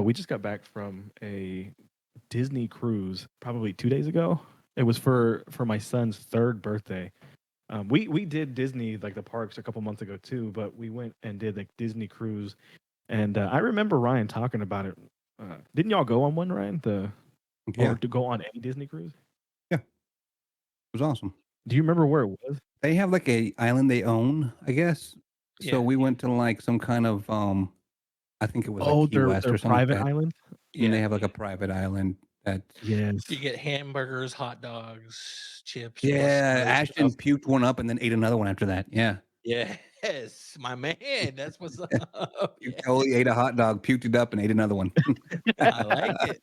We just got back from a Disney cruise probably 2 days ago. It was for my son's third birthday. We did Disney like the parks a couple months ago too, but we went and did like Disney cruise, and I remember Ryan talking about it. Didn't y'all go on one, Ryan? Or Yeah, to go on a Disney cruise? yeah, it was awesome. Do you remember where it was? They have, like, a island they own, I guess. So Yeah, we went to, like, some kind of, I think it was, like, Oh, Key West their or something like private that, island. and they yeah. have, like, a private island that's You Yes. get hamburgers, hot dogs, chips, yeah, other Ashton stuff. puked one up and then ate another one after that, yeah. Yes, my man. That's what's up. You Yeah, totally ate a hot dog, puked it up, and ate another one. I like it.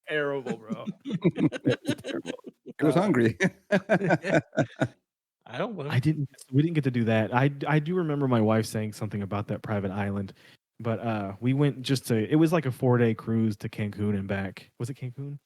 Terrible, bro. It was terrible. He was hungry. I don't I blame. didn't we didn't get to do that. I do remember my wife saying something about that private island, but, we went just to it was like a 4-day cruise to Cancun and back. Was it Cancun?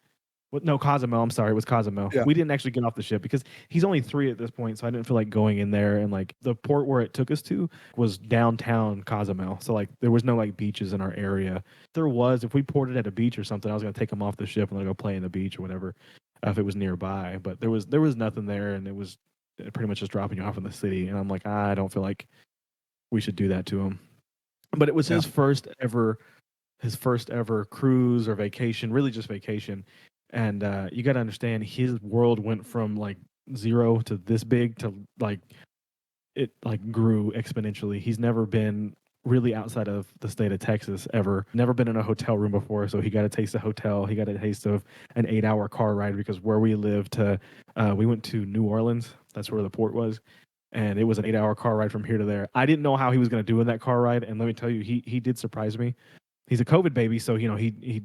What no, Cozumel, I'm sorry, it was Cozumel. Yeah. We didn't actually get off the ship because he's only 3 at this point, so I didn't feel like going in there, and, like, the port where it took us to was downtown Cozumel, so, like, there was no, like, beaches in our area. There was if we ported at a beach or something, I was gonna take him off the ship and let him go play in the beach or whatever, if it was nearby, but there was nothing there, and it was pretty much just dropping you off in the city, and I'm like, "I don't feel like we should do that to him." But it was Yeah. his first ever cruise or vacation, really just vacation. And you got to understand, his world went from like zero to this big to like it like grew exponentially. He's never been really outside of the state of Texas ever. Never been in a hotel room before, so he got a taste of hotel. He got a taste of an 8-hour car ride because where we lived to, we went to New Orleans. That's where the port was, and it was an 8-hour car ride from here to there. I didn't know how he was going to do in that car ride, and let me tell you, he did surprise me. He's a COVID baby, so he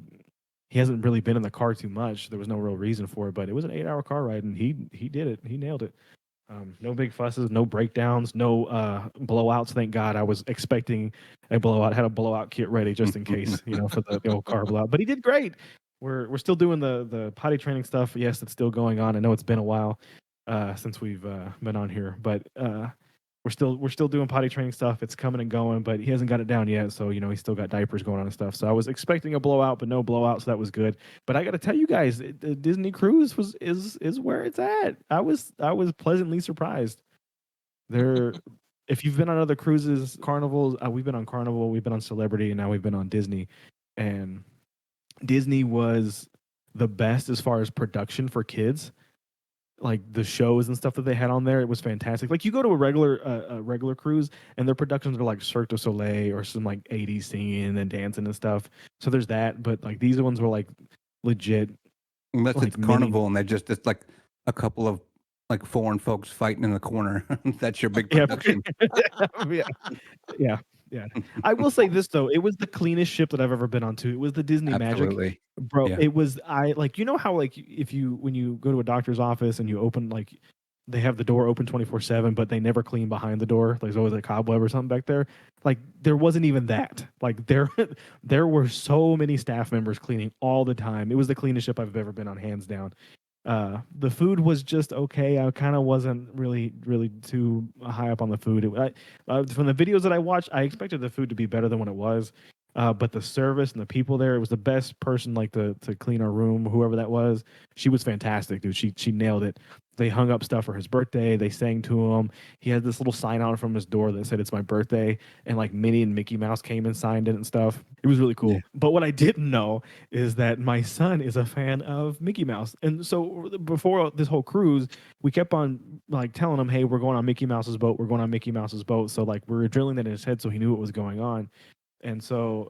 hasn't really been in the car too much. There was no real reason for it, but it was an 8-hour car ride, and he did it. He nailed it. No big fusses, no breakdowns, no blowouts. Thank God. I was expecting a blowout. Had a blowout kit ready just in case, for the old car blowout. But he did great. We're still doing the potty training stuff. Yes, it's still going on. I know it's been a while since we've been on here, but we're still doing potty training stuff. It's coming and going, but he hasn't got it down yet. So he's still got diapers going on and stuff. So I was expecting a blowout, but no blowout, so that was good. But I got to tell you guys, the Disney cruise is where it's at. I was pleasantly surprised. There, if you've been on other cruises, carnivals, we've been on Carnival, we've been on Celebrity, and now we've been on Disney. And Disney was the best as far as production for kids, like the shows and stuff that they had on there. It was fantastic. Like you go to a regular cruise and their productions are like Cirque du Soleil or some like 80s singing and dancing and stuff. So there's that, but like these ones were like legit, Unless it's like mini. Carnival and it's like a couple of, like, foreign folks fighting in the corner. That's your big Yeah, production. yeah, yeah, yeah. I will say this though, it was the cleanest ship that I've ever been on. To it was the Disney Magic, Absolutely. bro. Yeah. It was I like how like if you when you go to a doctor's office and you open like they have the door open 24/7, but they never clean behind the door. There's always a cobweb or something back there. Like there wasn't even that. Like there there were so many staff members cleaning all the time. It was the cleanest ship I've ever been on, hands down. The food was just okay. I kind of wasn't really too high up on the food. From the videos that I watched, I expected the food to be better than what it was. But the service and the people there, it was the best person like to clean our room, whoever that was. She was fantastic, dude. She nailed it. They hung up stuff for his birthday. They sang to him. He had this little sign out from his door that said it's my birthday, and like Minnie and Mickey Mouse came and signed it and stuff. It was really Yeah. cool. But what I didn't know is that my son is a fan of Mickey Mouse, and so before this whole cruise, we kept on like telling him, "Hey, we're going on Mickey Mouse's boat. We're going on Mickey Mouse's boat." So like we were drilling that in his head, so he knew what was going on. And so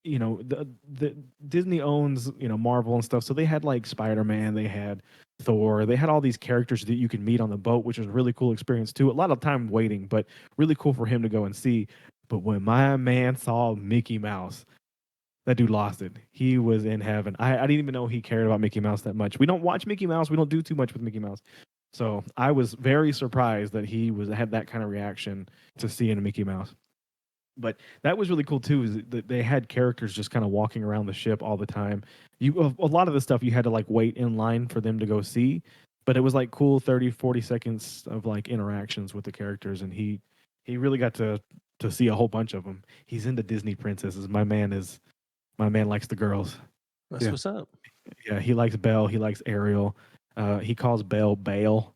the Disney owns Marvel and stuff, so they had like Spider-Man, they had Thor, they had all these characters that you can meet on the boat, which was a really cool experience too. A lot of time waiting, but really cool for him to go and see. But when my man saw Mickey Mouse, that dude lost it. He was in heaven. I didn't even know he cared about Mickey Mouse that much. We don't watch Mickey Mouse. We don't do too much with Mickey Mouse. So I was very surprised that he had that kind of reaction to seeing a Mickey Mouse. But that was really cool too, is that they had characters just kind of walking around the ship all the time. A lot of the stuff you had to like wait in line for them to go see, but it was like cool 30-40 seconds of like interactions with the characters, and he really got to see a whole bunch of them. He's into Disney princesses. My man is My man likes the girls. That's what's up. Yeah, he likes Belle. He likes Ariel. He calls Belle Bale.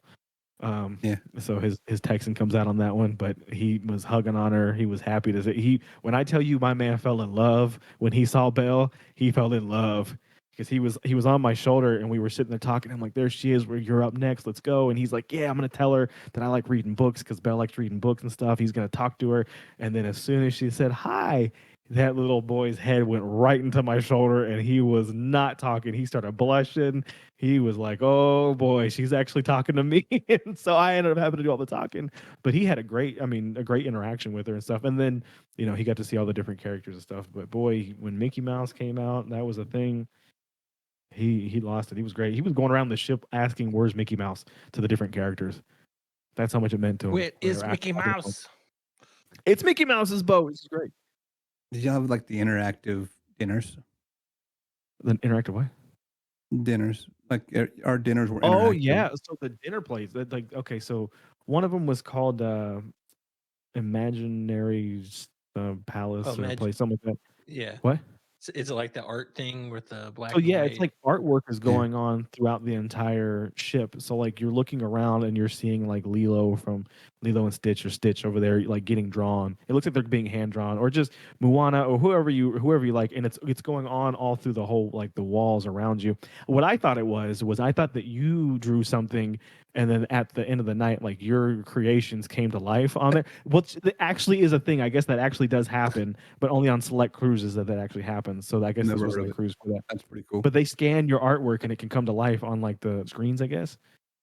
So his Texan comes out on that one, but he was hugging on her. He was happy to see when I tell you my man fell in love when he saw Belle, he fell in love because he was on my shoulder and we were sitting there talking. I'm like, there she is. Where you're up next. Let's go. And he's like, yeah, I'm gonna tell her that I like reading books because Belle likes reading books and stuff. He's gonna talk to her. And then as soon as she said hi, that little boy's head went right into my shoulder and he was not talking. He started blushing. He was like, oh boy, she's actually talking to me. And so I ended up having to do all the talking. But he had a great interaction with her and stuff. And then, he got to see all the different characters and stuff. But boy, when Mickey Mouse came out, that was a thing. He lost it. He was great. He was going around the ship asking, where's Mickey Mouse to the different characters. That's how much it meant to him. Where is Mickey Mouse? It's Mickey Mouse's boat. This is great. Did you have like the interactive dinners? The interactive what? Dinners. Like our dinners were interactive. Oh yeah. So the dinner plates. Okay, so one of them was called Imaginary Palace or place, something like that. Yeah. What? Is it like the art thing with the black? So yeah, and it's like artwork is going on throughout the entire ship. So like you're looking around and you're seeing like Lilo from Lilo and Stitch or Stitch over there like getting drawn. It looks like they're being hand drawn, or just Moana or whoever you like, and it's going on all through the whole like the walls around you. What I thought it was I thought that you drew something and then at the end of the night, like your creations came to life on there. Which actually is a thing. I guess that actually does happen, but only on select cruises that actually happens. So I guess this was a cruise for that. That's pretty cool. But they scan your artwork and it can come to life on like the screens, I guess.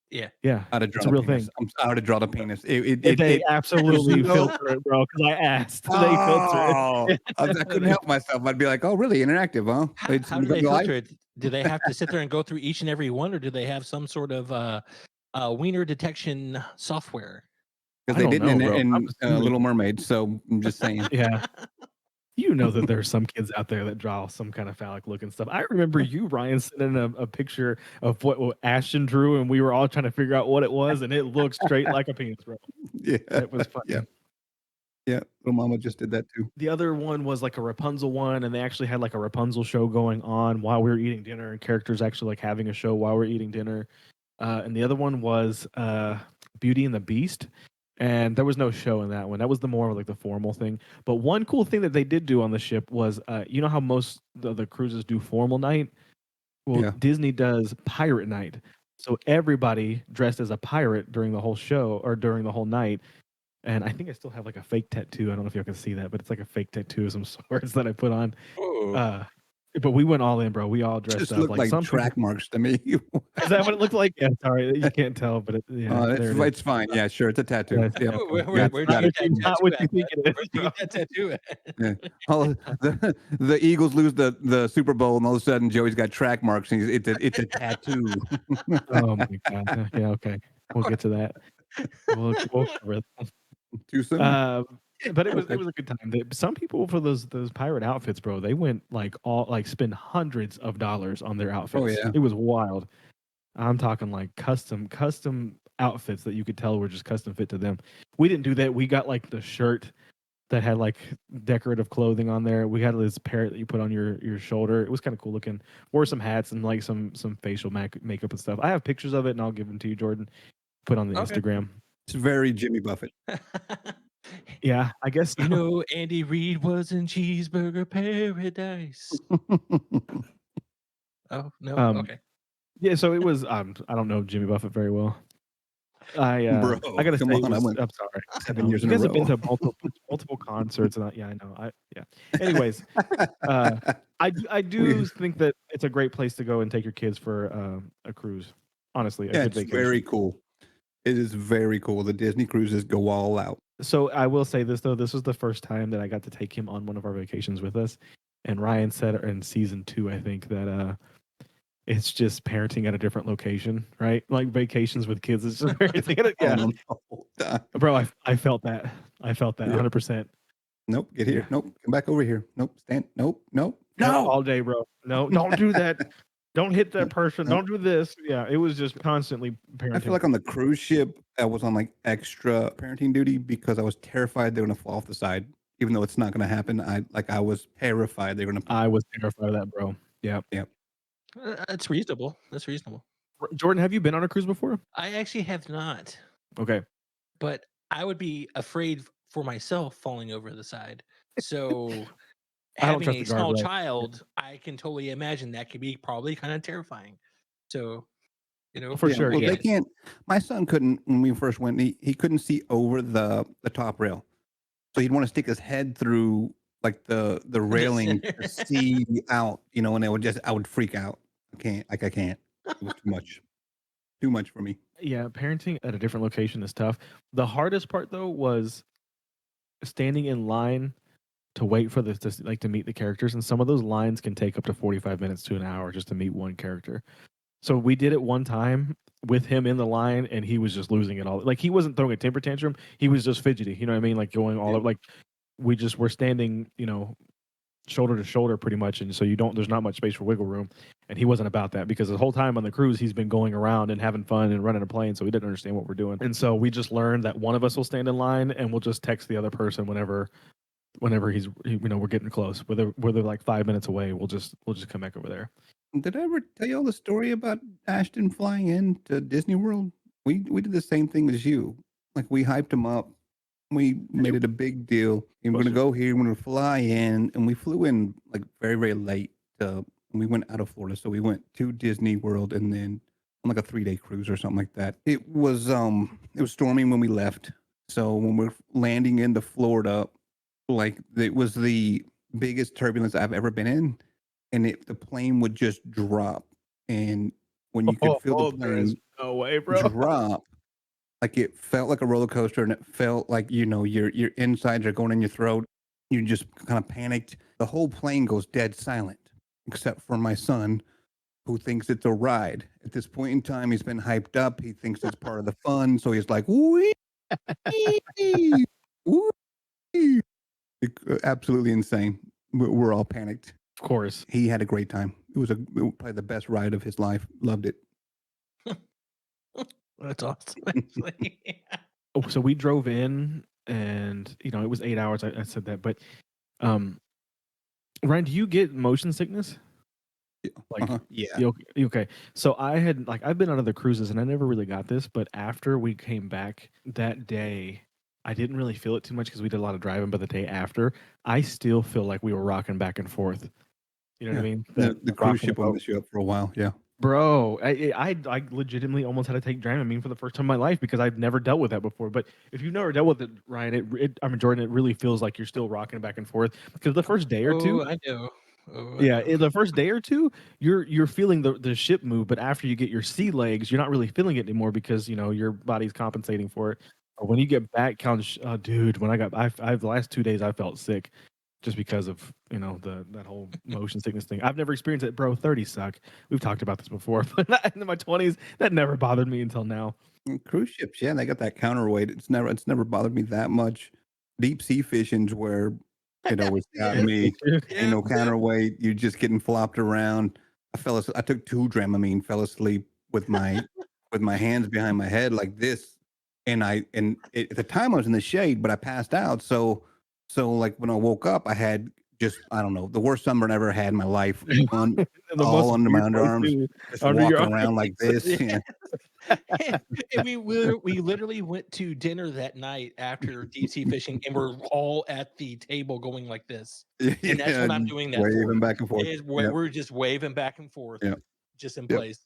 Yeah. Yeah. How to draw it's a real penis. thing. How to draw the penis. They absolutely filter it, bro. Because I asked. They filter it. I couldn't help myself. I'd be like, oh, really? Interactive, huh? How do they filter it? Do they have to sit there and go through each and every one, or do they have some sort of wiener detection software? Because they didn't in Little Mermaid, so I'm just saying. Yeah. You know that there's some kids out there that draw some kind of phallic looking stuff. I remember you, Ryan, sending a picture of what Ashton drew, and we were all trying to figure out what it was, and it looked straight like a penis, bro. Yeah. It was funny. Yeah. Little Mama just did that too. The other one was like a Rapunzel one, and they actually had like a Rapunzel show going on while we were eating dinner, and characters actually like having a show while we're eating dinner. And the other one was Beauty and the Beast. And there was no show in that one. That was the more like the formal thing. But one cool thing that they did do on the ship was, you know how most the cruises do formal night? Well, Disney does pirate night. So everybody dressed as a pirate during the whole show or during the whole night. And I think I still have like a fake tattoo. I don't know if y'all can see that, but it's like a fake tattoo of some sorts that I put on. But we went all in, bro. We all dressed up like some track marks to me. Is that what it looked like? Yeah, sorry, you can't tell, but it's fine. Yeah, sure, it's a tattoo. Where do you not what you think it is? Where'd you get that tattoo at? The Eagles lose the Super Bowl, and all of a sudden Joey's got track marks, and it's a tattoo. Oh my god! Yeah, okay, we'll get to that. We'll cover that. Too soon. But it was a good time. Some people for those pirate outfits, bro, they went spend hundreds of dollars on their outfits. Oh yeah, it was wild. I'm talking like custom outfits that you could tell were just custom fit to them. We didn't do that. We got like the shirt that had like decorative clothing on there. We had this parrot that you put on your shoulder. It was kind of cool looking. Wore some hats and like some facial makeup and stuff. I have pictures of it and I'll give them to you, Jordan. Put on the Instagram. It's very Jimmy Buffett. Yeah, I guess so. You know, Andy Reid was in Cheeseburger Paradise. Oh no, okay. Yeah, so it was. I don't know Jimmy Buffett very well. I gotta say, I'm sorry. 7 years you in a guys have been row. to multiple concerts, and I know. Anyways, I do think that it's a great place to go and take your kids for a cruise. Honestly, it's very cool. It is very cool. The Disney cruises go all out. So I will say this though, this was the first time that I got to take him on one of our vacations with us. And Ryan said in season 2, I think that it's just parenting at a different location, right? Like vacations with kids is just parenting at Bro, I felt that. I felt that 100%. Nope, get here. Nope, come back over here. Nope, stand. Nope. No, all day, bro. No, don't do that. Don't hit that person. Don't do this. Yeah, it was just constantly parenting. I feel like on the cruise ship, I was on like extra parenting duty because I was terrified they were going to fall off the side. even though it's not going to happen. I was terrified they're going to. I was terrified of that, bro. Yeah. That's reasonable. That's reasonable. Jordan, have you been on a cruise before? I actually have not, Okay. but I would be afraid for myself falling over the side. So I don't having trust a the small guardrail. child, I can totally imagine that could be probably kind of terrifying. So, For Yeah, sure. well, Yeah. they can't. My son couldn't when we first went. He couldn't see over the top rail, so he'd want to stick his head through like the railing to see out. And I would freak out. I can't. It was too much for me. Yeah, parenting at a different location is tough. The hardest part though was standing in line to wait for to meet the characters, and some of those lines can take up to 45 minutes to an hour just to meet one character. So we did it one time with him in the line, and he was just losing it all. Like he wasn't throwing a temper tantrum; he was just fidgety. You know what I mean? Like going all Yeah. over. Like we just were standing, shoulder to shoulder pretty much, and so there's not much space for wiggle room. And he wasn't about that because the whole time on the cruise he's been going around and having fun and running a plane, so he didn't understand what we're doing. And so we just learned that one of us will stand in line and we'll just text the other person whenever we're getting close, whether they're like 5 minutes away, we'll just come back over there. Did I ever tell you all the story about Ashton flying into Disney World? We did the same thing as you. Like we hyped him up. We made it a big deal. And we're gonna go here. We're gonna fly in, and we flew in like very very late. We went out of Florida, so we went to Disney World, and then on like a 3-day cruise or something like that. It was storming when we left. So when we're landing into Florida, like it was the biggest turbulence I've ever been in, and the plane would just drop, and when you could feel the there is plane no way, bro. drop, like it felt like a roller coaster, and it felt like your insides are going in your throat. You just kind of panicked. The whole plane goes dead silent, except for my son, who thinks it's a ride. At this point in time, he's been hyped up. He thinks it's part of the fun, so he's like, "Wee, wee." Absolutely insane. We're all panicked. Of course. He had a great time. It was probably the best ride of his life. Loved it. That's awesome. Actually. Oh, so we drove in, and it was 8 hours. I said that, but Ryan, do you get motion sickness? Like, Yeah. okay. So I've been on other cruises and I never really got this, but after we came back that day, I didn't really feel it too much because we did a lot of driving. But the day after, I still feel like we were rocking back and forth. You know what I mean? The cruise ship will mess you up for a while. Yeah. Bro, I legitimately almost had to take Dramamine for the first time in my life because I've never dealt with that before. But if you've never dealt with it, Ryan, Jordan, it really feels like you're still rocking back and forth because the first day or two, I know. the first day or two, you're feeling the ship move, but after you get your sea legs, you're not really feeling it anymore because your body's compensating for it. But when you get back, dude, when I've the last 2 days I felt sick. Just because of that whole motion sickness thing. I've never experienced it, bro. 30 suck. We've talked about this before, but in my 20s, that never bothered me until now. Cruise ships, yeah, they got that counterweight. It's never bothered me that much. Deep sea fishing's where it always got me. Ain't no counterweight. You're just getting flopped around. I took 2 Dramamine, fell asleep with my hands behind my head like this, and at the time I was in the shade, but I passed out. So like when I woke up, I had just, I don't know, the worst sunburn I ever had in my life all under my underarms, just walking around like this. Yeah. And we literally went to dinner that night after deep sea fishing, and we're all at the table going like this. And that's what I'm doing that waving back and forth. We're just waving back and forth, just in place.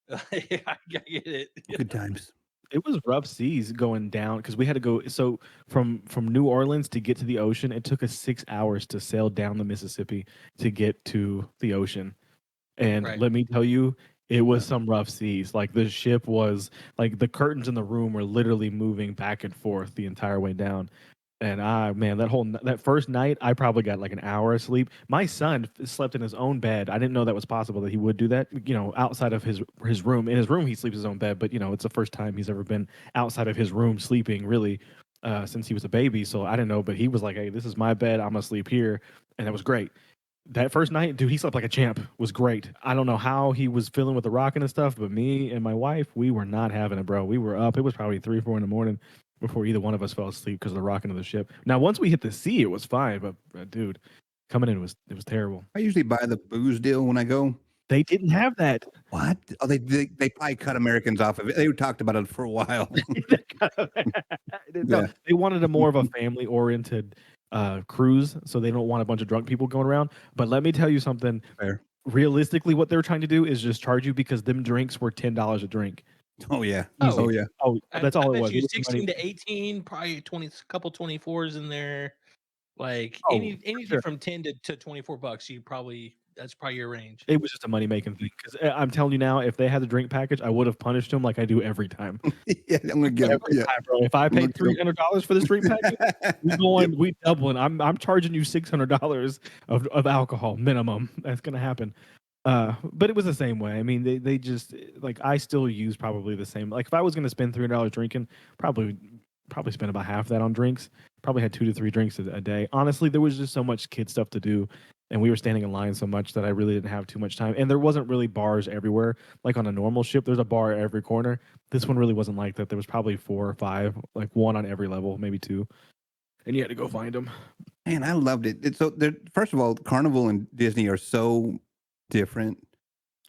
I get it. Good times. It was rough seas going down because we had to go. So from New Orleans to get to the ocean, it took us 6 hours to sail down the Mississippi to get to the ocean. And let me tell you, it was some rough seas. Like the ship was like the curtains in the room were literally moving back and forth the entire way down. And that first night, I probably got like an hour of sleep. My son slept in his own bed. I didn't know that was possible that he would do that. Outside of his room. In his room, he sleeps in his own bed. But it's the first time he's ever been outside of his room sleeping, really, since he was a baby. So I didn't know. But he was like, "Hey, this is my bed. I'm gonna sleep here," and that was great. That first night, dude, he slept like a champ. Was great. I don't know how he was feeling with the rocking and stuff, but me and my wife, we were not having it, bro. We were up. It was probably 3 or 4 in the morning. before either one of us fell asleep because of the rocking of the ship. Now, once we hit the sea, it was fine, but dude, coming in it was terrible. I usually buy the booze deal when I go. They didn't have that. What? Oh, they probably cut Americans off of it. They talked about it for a while. No, they wanted a more of a family oriented cruise, so they don't want a bunch of drunk people going around. But let me tell you something. Fair. Realistically, what they're trying to do is just charge you because them drinks were $10 a drink. Oh yeah. Oh. Oh yeah. Oh, that's all it was. You It was 16 to 18, probably 20, couple 24s in there. Like Oh, anything sure. from 10 to $24, that's probably your range. It was just a money making thing. Because I'm telling you now, if they had the drink package, I would have punished them like I do every time. Yeah, I'm gonna get Every time, bro. If I paid $300 for this drink package, we doubling. I'm charging you $600 of alcohol minimum. That's gonna happen. But it was the same way. I mean, they just like I still use probably the same. Like if I was gonna spend $300 drinking, probably spend about half that on drinks. Probably had 2 to 3 drinks a day. Honestly, there was just so much kid stuff to do, and we were standing in line so much that I really didn't have too much time. And there wasn't really bars everywhere. Like on a normal ship, there's a bar at every corner. This one really wasn't like that. There was probably 4 or 5, like one on every level, maybe 2, and you had to go find them. Man, I loved it. It's so first of all, Carnival and Disney are so different.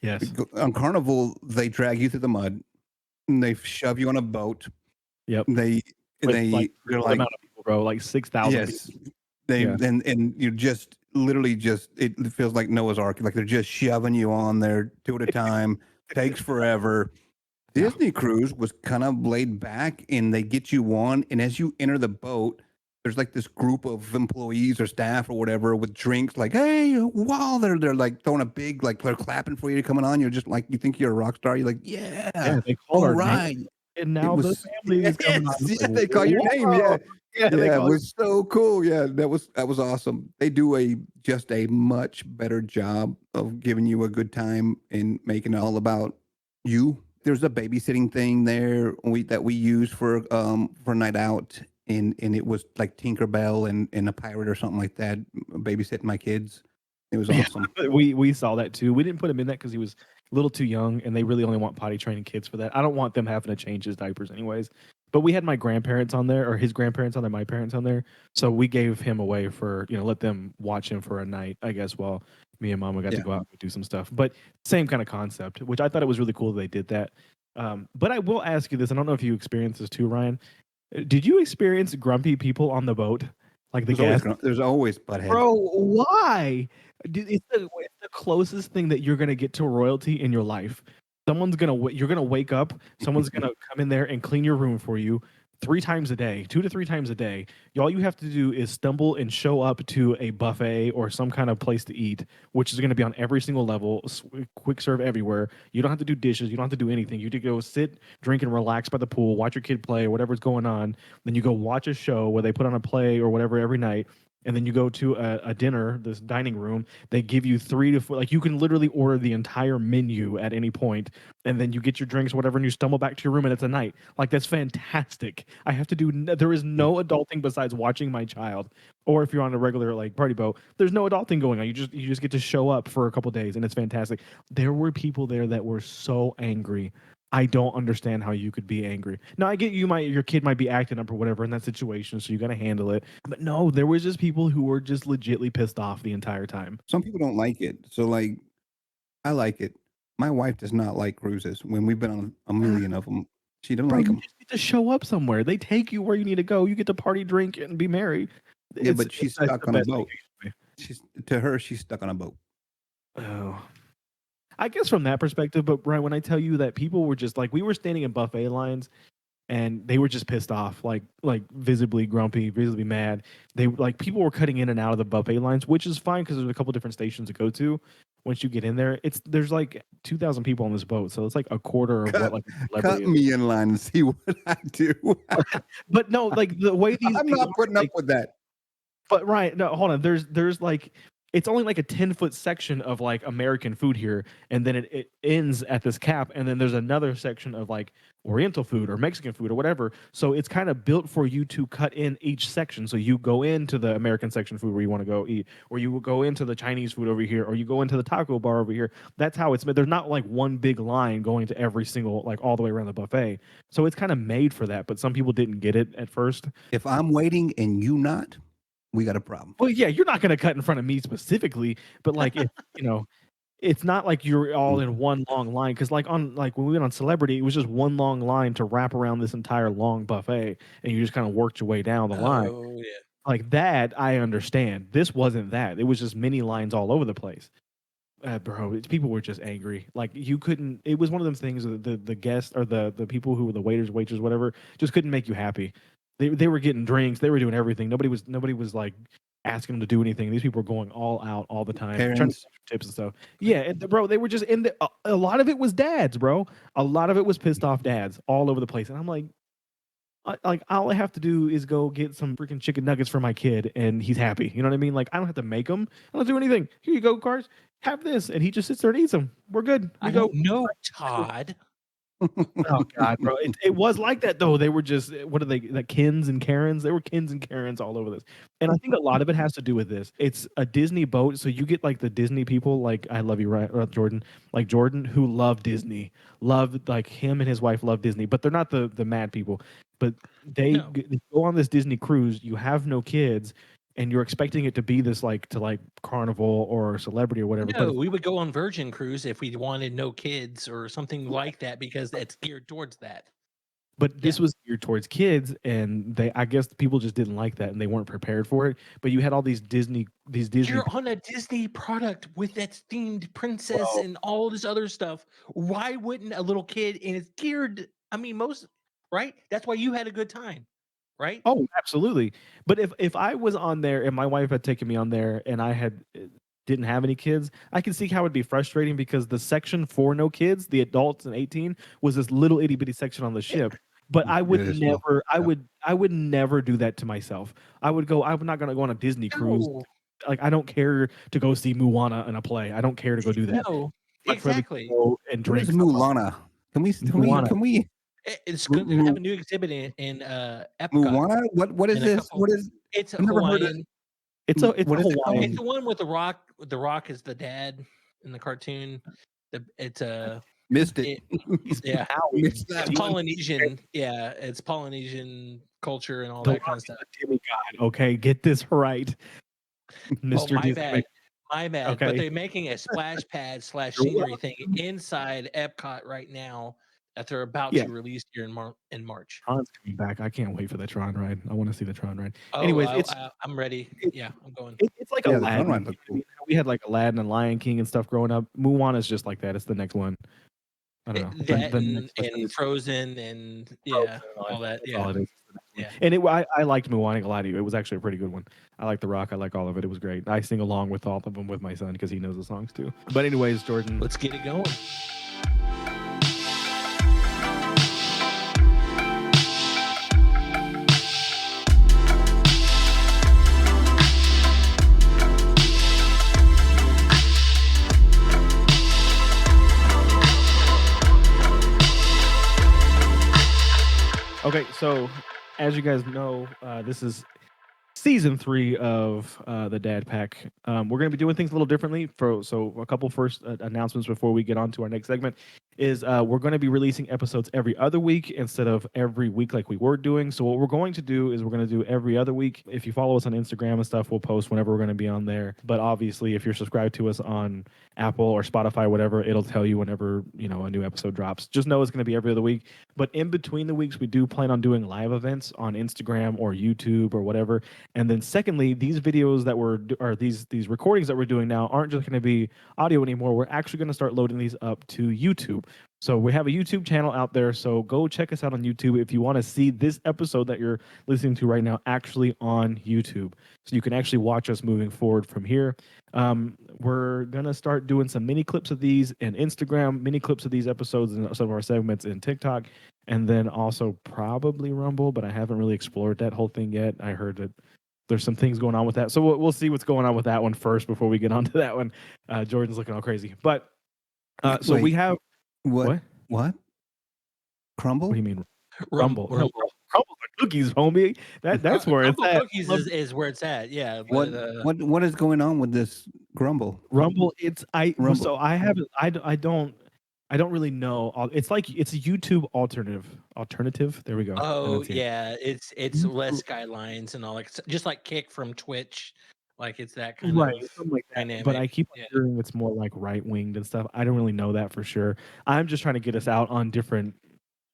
Yes. On Carnival, they drag you through the mud, and they shove you on a boat. Yep. They're like amount of people, bro, like 6,000. Yes. And you just literally it feels like Noah's Ark. Like they're just shoving you on there 2 at a time. Takes forever. Disney Cruise was kind of laid back, and they get you on, and as you enter the boat, there's like this group of employees or staff or whatever with drinks, like, hey, wow, they're like throwing a big, like they're clapping for you coming on. You're just like, you think you're a rock star. You're like, yeah, they call all right. Name, and now the family is coming on. Yeah, they call your name. Yeah, it was so cool. Yeah, that was awesome. They do just a much better job of giving you a good time and making it all about you. There's a babysitting thing there that we use for night out, and it was like Tinkerbell and a pirate or something like that, babysitting my kids. It was awesome. Yeah, we saw that too. We didn't put him in that because he was a little too young, and they really only want potty training kids for that. I don't want them having to change his diapers anyways. But we had my grandparents on there, or his grandparents on there, my parents on there. So we gave him away for, let them watch him for a night, I guess, while me and Mama got to go out and do some stuff. But same kind of concept, which I thought it was really cool that they did that. But I will ask you this. I don't know if you experienced this too, Ryan. Did you experience grumpy people on the boat? Like there's always butthead. Bro, why? It's the closest thing that you're gonna get to royalty in your life. You're gonna wake up. Someone's gonna come in there and clean your room for you 3 times a day, 2 to 3 times a day. All you have to do is stumble and show up to a buffet or some kind of place to eat, which is going to be on every single level, quick serve everywhere. You don't have to do dishes. You don't have to do anything. You just go sit, drink, and relax by the pool, watch your kid play or whatever's going on. Then you go watch a show where they put on a play or whatever every night. And then you go to a dinner, this dining room. They give you 3 to 4, like you can literally order the entire menu at any point, and then you get your drinks, or whatever, and you stumble back to your room, and it's a night. Like that's fantastic. I have to do. There is no adulting besides watching my child, or if you're on a regular like party boat, there's no adulting going on. You just get to show up for a couple days, and it's fantastic. There were people there that were so angry. I don't understand how you could be angry. Now I get your kid might be acting up or whatever in that situation, so you got to handle it. But no, there was just people who were just legitly pissed off the entire time. Some people don't like it. So like, I like it. My wife does not like cruises. When we've been on a million of them, she doesn't like them. You just get to show up somewhere. They take you where you need to go. You get to party, drink, and be merry. Yeah, but she's stuck on a boat. She's stuck on a boat. Oh. I guess from that perspective, but Brian, when I tell you that people were just like, we were standing in buffet lines and they were just pissed off, like visibly grumpy, visibly mad. They like people were cutting in and out of the buffet lines, which is fine because there's a couple different stations to go to. Once you get in there, there's like 2,000 people on this boat, so it's like a quarter of what like cut me in line and see what I do. But no, like the way these I'm not putting up with that. But Ryan, no, hold on. There's like it's only like a 10-foot section of like American food here, and then it ends at this cap, and then there's another section of like Oriental food or Mexican food or whatever. So it's kind of built for you to cut in each section. So you go into the American section food where you want to go eat, or you will go into the Chinese food over here, or you go into the taco bar over here. That's how it's made. There's not like one big line going to every single, like all the way around the buffet. So it's kind of made for that, but some people didn't get it at first. If I'm waiting and you not, we got a problem. Well, yeah, you're not going to cut in front of me specifically, but like if it's not like you're all in one long line, because like when we went on Celebrity, it was just one long line to wrap around this entire long buffet, and you just kind of worked your way down the line. Oh yeah. Like that, I understand. This wasn't that. It was just mini lines all over the place. Bro, people were just angry. Like you couldn't. It was one of those things. The guests or the people who were the waiters, waitress, whatever, just couldn't make you happy. They were getting drinks. They were doing everything. Nobody was like asking them to do anything. These people were going all out all the time, trying to Parents. get tips and stuff. Yeah, and bro, they were just in the. A lot of it was dads, bro. A lot of it was pissed off dads all over the place, and I'm like. Like all I have to do is go get some freaking chicken nuggets for my kid, and he's happy. You know what I mean? Like I don't have to make them. I don't do anything. Here you go, Cars. Have this, and he just sits there and eats them. We're good. We I go. don't know, Todd. Oh God, bro! It was like that though. They were just what are they? Like Kens and Karens. They were Kens and Karens all over this. And I think a lot of it has to do with this. It's a Disney boat, so you get like the Disney people, like I love you, right, Jordan, like Jordan, who love Disney, love like him and his wife love Disney, but they're not the mad people. But they go on this Disney cruise. You have no kids. And you're expecting it to be this like Carnival or Celebrity or whatever. No, But we would go on Virgin Cruise if we wanted no kids or something like that because it's geared towards that. But this was geared towards kids, and I guess people just didn't like that, and they weren't prepared for it. But you had all these Disney. You're on a Disney product with that themed princess and all this other stuff. Why wouldn't a little kid? And it's geared. I mean, right. That's why you had a good time, right? Oh, absolutely. But if I was on there and my wife had taken me on there, and I had didn't have any kids, I can see how it'd be frustrating because the section for no kids, the adults and 18, was this little itty bitty section on the ship. But I would never, I would never do that to myself. I'm not gonna go on a Disney cruise. No. Like I don't care to go see Moana in a play. I don't care to go do that. No, I'd rather exactly. go and What is drink. Mulana? Can we? It's going to have a new exhibit in Epcot. Moana? What is this? What is? It's a I've never heard of Hawaiian. It's a What is it Hawaiian. It's the one with the Rock. The Rock is the dad in the cartoon. It's a Missed it. yeah. Missed that It's one. Polynesian. Yeah, it's Polynesian culture and all that kind of stuff. Demigod. Okay, get this right, Mr. My Disney. bad. My bad. Okay. But they're making a splash pad / scenery thing inside Epcot right now that they're about to release here in March. Tron's coming back. I can't wait for the Tron ride. I want to see the Tron ride. Oh, Anyways, I'm ready. Yeah, I'm going. It's like Yeah, the Aladdin. Tron ride looks cool. We had like Aladdin and Lion King and stuff growing up. Moana is just like that. It's the next one. I don't know. That The and, next one is Frozen and Frozen all that. That's all Yeah. it is. Yeah. And I liked Moana. A lot of you. It was actually a pretty good one. I like The Rock. I like all of it. It was great. I sing along with all of them with my son because he knows the songs too. But anyways, Jordan. Let's get it going. Okay, so as you guys know, this is season 3 of the Dad Pack. We're going to be doing things a little differently. So a couple first announcements before we get on to our next segment is we're going to be releasing episodes every other week instead of every week like we were doing. So what we're going to do is we're going to do every other week. If you follow us on Instagram and stuff, we'll post whenever we're going to be on there. But obviously, if you're subscribed to us on Apple or Spotify, whatever, it'll tell you whenever a new episode drops. Just know it's going to be every other week. But in between the weeks, we do plan on doing live events on Instagram or YouTube or whatever. And then secondly, these videos these recordings that we're doing now aren't just going to be audio anymore. We're actually going to start loading these up to YouTube. So we have a YouTube channel out there. So go check us out on YouTube if you want to see this episode that you're listening to right now actually on YouTube. So you can actually watch us moving forward from here. We're going to start doing some mini clips of these in Instagram, mini clips of these episodes and some of our segments in TikTok, and then also probably Rumble, but I haven't really explored that whole thing yet. I heard that there's some things going on with that. So we'll see what's going on with that one first before we get onto that one. Jordan's looking all crazy, but so Wait, we have what? What Crumble? do you mean? Rumble. No, Crumble's are cookies, homie. That's where it's Crumble at. cookies is where it's at. Yeah, What? but What is going on with this Grumble? Rumble. Rumble. So I haven't. I don't really know. It's like it's a YouTube alternative. There we go. oh Enunciate. yeah, it's less guidelines and all like just like Kick from Twitch, like it's that kind Right, of something like that. dynamic. But I keep Yeah. hearing it's more like right winged and stuff. I don't really know that for sure. I'm just trying to get us out on different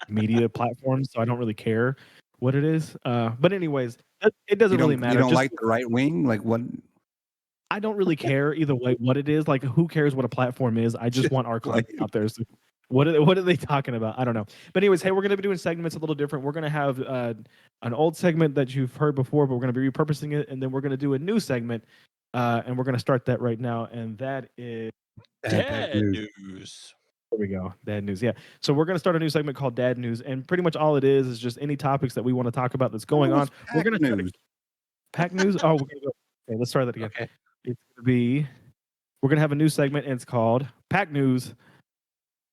media platforms, so I don't really care what it is. But anyways, it doesn't really matter. You don't Just like the right wing? Like what? I don't really care either way what it is. Like, who cares what a platform is? I just want our content out there. So what are they talking about? I don't know. But anyways, hey, we're gonna be doing segments a little different. We're gonna have an old segment that you've heard before, but we're gonna be repurposing it, and then we're gonna do a new segment, and we're gonna start that right now, and that is Dad news. there we go, Dad News. Yeah. So we're gonna start a new segment called Dad News, and pretty much all it is just any topics that we want to talk about that's going on. We're gonna try to news. pack news. Oh, we're gonna go. Okay, let's try that again. Okay. It's gonna be. We're gonna have a new segment, and it's called Pack News.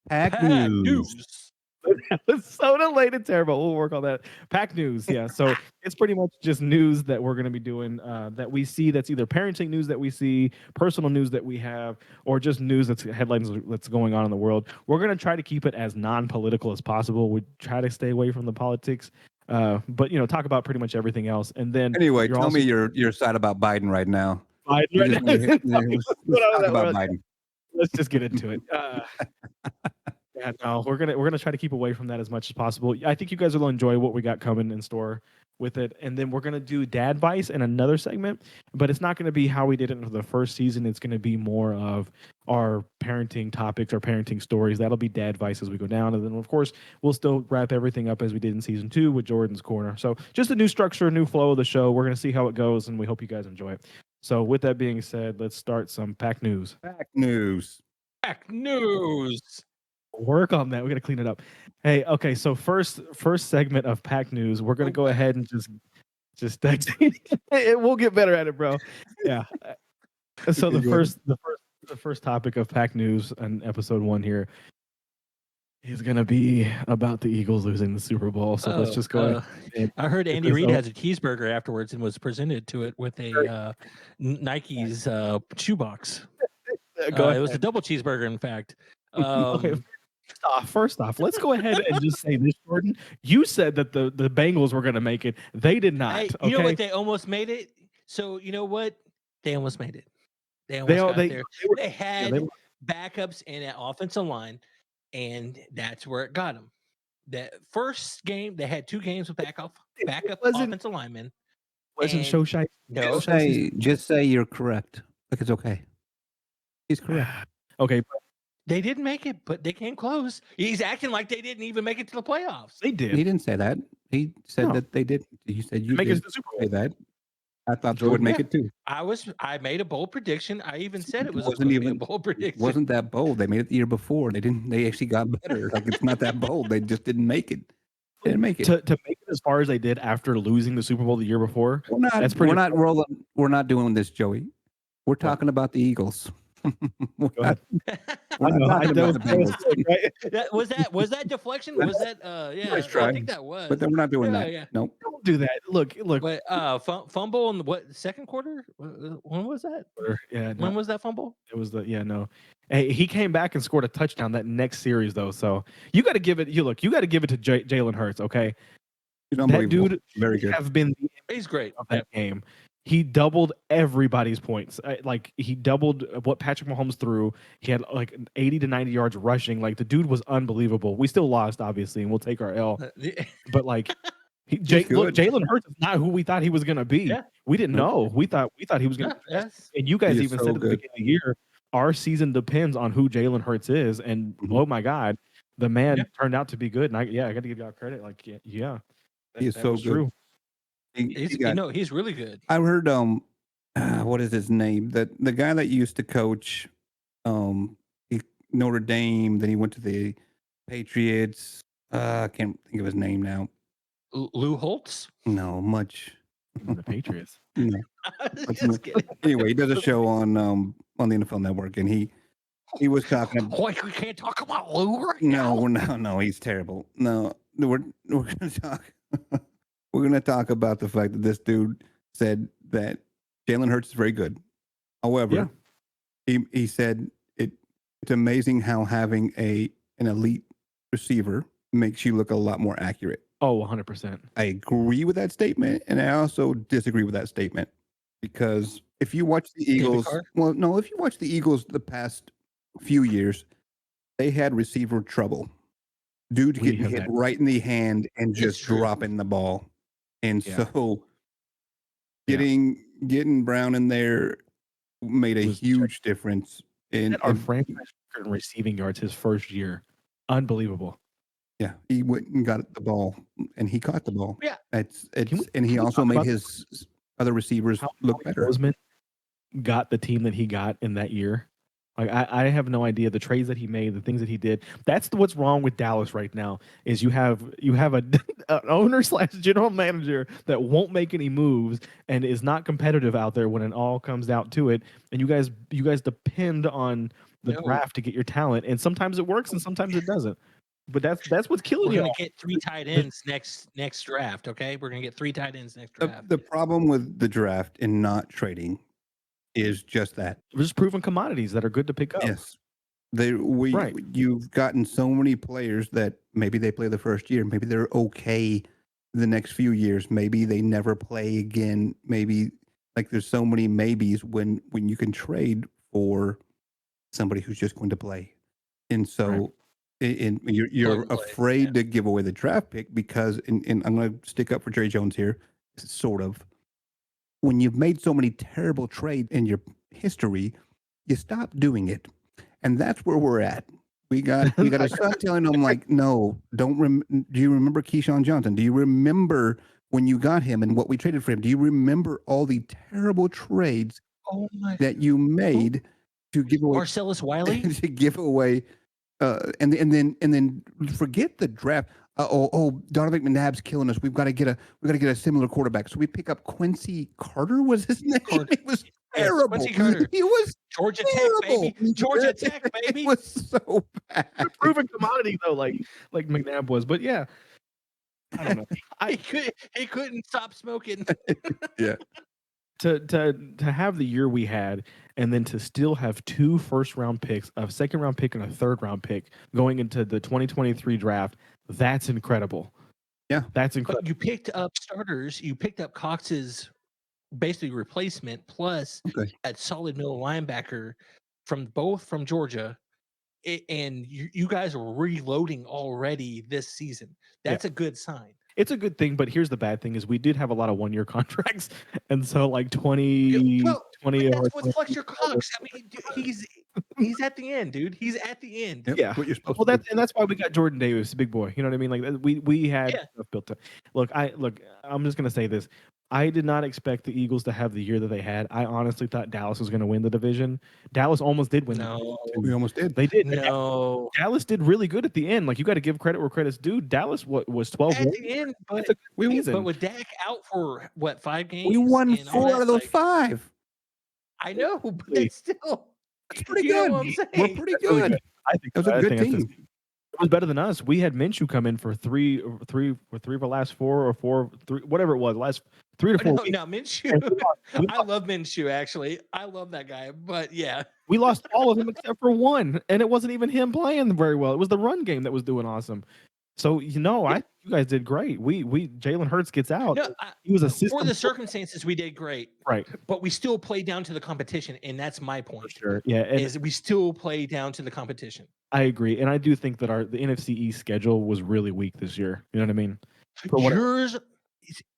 Pack news. It's so delayed and terrible. We'll work on that. Pack News. Yeah. So it's pretty much just news that we're gonna be doing that we see. That's either parenting news that we see, personal news that we have, or just news that's headlines that's going on in the world. We're gonna try to keep it as non-political as possible. We try to stay away from the politics. But talk about pretty much everything else. And then Anyway, tell me your side about Biden right now. Biden You right just now. let's talk about Biden. Let's just get into it. Yeah, no, we're gonna try to keep away from that as much as possible. I think you guys will enjoy what we got coming in store with it, and then we're gonna do Dad Vice in another segment, but it's not gonna be how we did it in the first season. It's gonna be more of our parenting topics, our parenting stories. That'll be Dad Vice as we go down, and then of course we'll still wrap everything up as we did in season 2 with Jordan's Corner. So just a new structure, new flow of the show. We're gonna see how it goes, and we hope you guys enjoy it. So with that being said, let's start some Pack News. Pack news. Pack news. Work on that. We got to clean it up. Hey, okay. So first segment of Pack News, we're gonna go ahead and just text. We'll get better at it, bro. Yeah. So the first topic of Pack News and episode 1 here is gonna be about the Eagles losing the Super Bowl. So let's just go ahead. I heard Andy Reid has a cheeseburger afterwards and was presented to it with a Nike's shoebox. It was a double cheeseburger, in fact. Okay. First off, let's go ahead and just say this, Jordan. You said that the Bengals were going to make it. They did not. Hey, okay? You know what? They almost made it. So you know what? They almost made it. They almost got there. They had backups in that offensive line, and that's where it got them. That first game, they had 2 games with backup offensive linemen. Wasn't Shoshay? No. Just say you're correct. Like it's okay. He's correct. Okay. They didn't make it, but they came close. He's acting like they didn't even make it to the playoffs. They did. He didn't say that. He said that they did. He said you did say that. I thought they would make it too. I made a bold prediction. I even said it wasn't even a bold prediction. Wasn't that bold? They made it the year before. They actually got better. Like it's not that bold. They just didn't make it. They didn't make it. To make it as far as they did after losing the Super Bowl the year before. We're not rolling. We're not doing this, Joey. We're talking about the Eagles. Was that deflection? Was that yeah? Nice try. I think that was. But then we're not doing that. Yeah. Nope. Don't do that. Look. But, fumble in what second quarter? When was that? Yeah. When was that fumble? It was no. Hey, he came back and scored a touchdown that next series though. So you got to give it. You got to give it to Jalen Hurts. Okay. That dude very good. Have been. He's great. Of that game. He doubled everybody's points. Like he doubled what Patrick Mahomes threw. He had like 80 to 90 yards rushing. Like the dude was unbelievable. We still lost, obviously, and we'll take our L. But like, Jalen Hurts is not who we thought he was gonna be. Yeah. We didn't know. We thought he was gonna. Yes. And you guys even said at the beginning of the year, our season depends on who Jalen Hurts is. And oh my God, the man turned out to be good. And I got to give y'all credit. Like yeah, he is so good. True. He's really good. I heard what is his name? The guy that used to coach Notre Dame, then he went to the Patriots. I can't think of his name now. Lou Holtz? No, much. The Patriots. No. Just kidding. Anyway, he does a show on the NFL Network, and he was talking about. Like, we can't talk about Lou right now. No, he's terrible. No, we're gonna talk. We're gonna talk about the fact that this dude said that Jalen Hurts is very good. However, he said it's amazing how having an elite receiver makes you look a lot more accurate. Oh, 100%. I agree with that statement, and I also disagree with that statement because if you watch the Eagles, if you watch the Eagles the past few years, they had receiver trouble. Dude getting hit right in the hand and just dropping the ball, and so getting Brown in there made a huge difference. In our franchise record in receiving yards his first year, unbelievable. Yeah, he went and got the ball, and he caught the ball. Yeah, and he also made his other receivers look better. Bozeman got the team that he got in that year. Like I have no idea the trades that he made, the things that he did. That's what's wrong with Dallas right now. Is you have an owner / general manager that won't make any moves and is not competitive out there when it all comes out to it. And you guys depend on the draft to get your talent, and sometimes it works and sometimes it doesn't. But that's what's killing you. We're gonna get 3 tight ends next draft. Okay, we're gonna get 3 tight ends next draft. The problem with the draft and not trading is just that. We're just proven commodities that are good to pick up. Yes. You've gotten so many players that maybe they play the first year, maybe they're okay the next few years, maybe they never play again, maybe like there's so many maybes when you can trade for somebody who's just going to play. And so you're afraid to give away the draft pick because and I'm going to stick up for Jerry Jones here, sort of. When you've made so many terrible trades in your history, you stop doing it. And that's where we're at. We got a son telling him like, no, do you remember Keyshawn Johnson? Do you remember when you got him and what we traded for him? Do you remember all the terrible trades that you made to give away Marcellus Wiley? To give away and then forget the draft. Donovan McNabb's killing us. We got to get a similar quarterback. So we pick up Quincy Carter. Was his name? It was terrible. Quincy Carter. He was Georgia Tech, baby. Georgia Tech, baby. It was so bad. Proven commodity though, like McNabb was. But yeah, I don't know. He couldn't stop smoking. Yeah. To have the year we had, and then to still have 2 first-round picks, a second-round pick, and a third-round pick going into the 2023 draft, that's incredible. Yeah, that's incredible. But you picked up starters. You picked up Cox's basically replacement, plus a solid middle linebacker from Georgia, and you guys are reloading already this season. That's a good sign. It's a good thing, but here's the bad thing: is we did have a lot of 1-year contracts, and so like 20. That's what Fletcher Cox. I mean, he's at the end, dude. He's at the end. Yep, yeah. What you're supposed to do. That's why we got Jordan Davis, big boy. You know what I mean? Like we had stuff built up. Look, I'm just gonna say this. I did not expect the Eagles to have the year that they had. I honestly thought Dallas was going to win the division. Dallas almost did win. No, we almost did. They did. No, Dallas did really good at the end. Like you got to give credit where credit's due. Dallas was 12 at the end, but with Dak out for 5 games, we won 4 out of those 5. I know, but it's still pretty good. We're pretty good. I think that was a good team. It was better than us. We had Minshew come in for three of the last 4 or 4, 3, whatever it was, last 3 to 4 weeks. No, Minshew. I love Minshew, actually. I love that guy. But yeah. We lost all of them except for 1. And it wasn't even him playing very well. It was the run game that was doing awesome. So, you guys did great. Jalen Hurts gets out. No, he was a system. For the circumstances, we did great. Right. But we still played down to the competition. And that's my point. For sure. Yeah. Is we still play down to the competition. I agree. And I do think that the NFC East schedule was really weak this year. You know what I mean?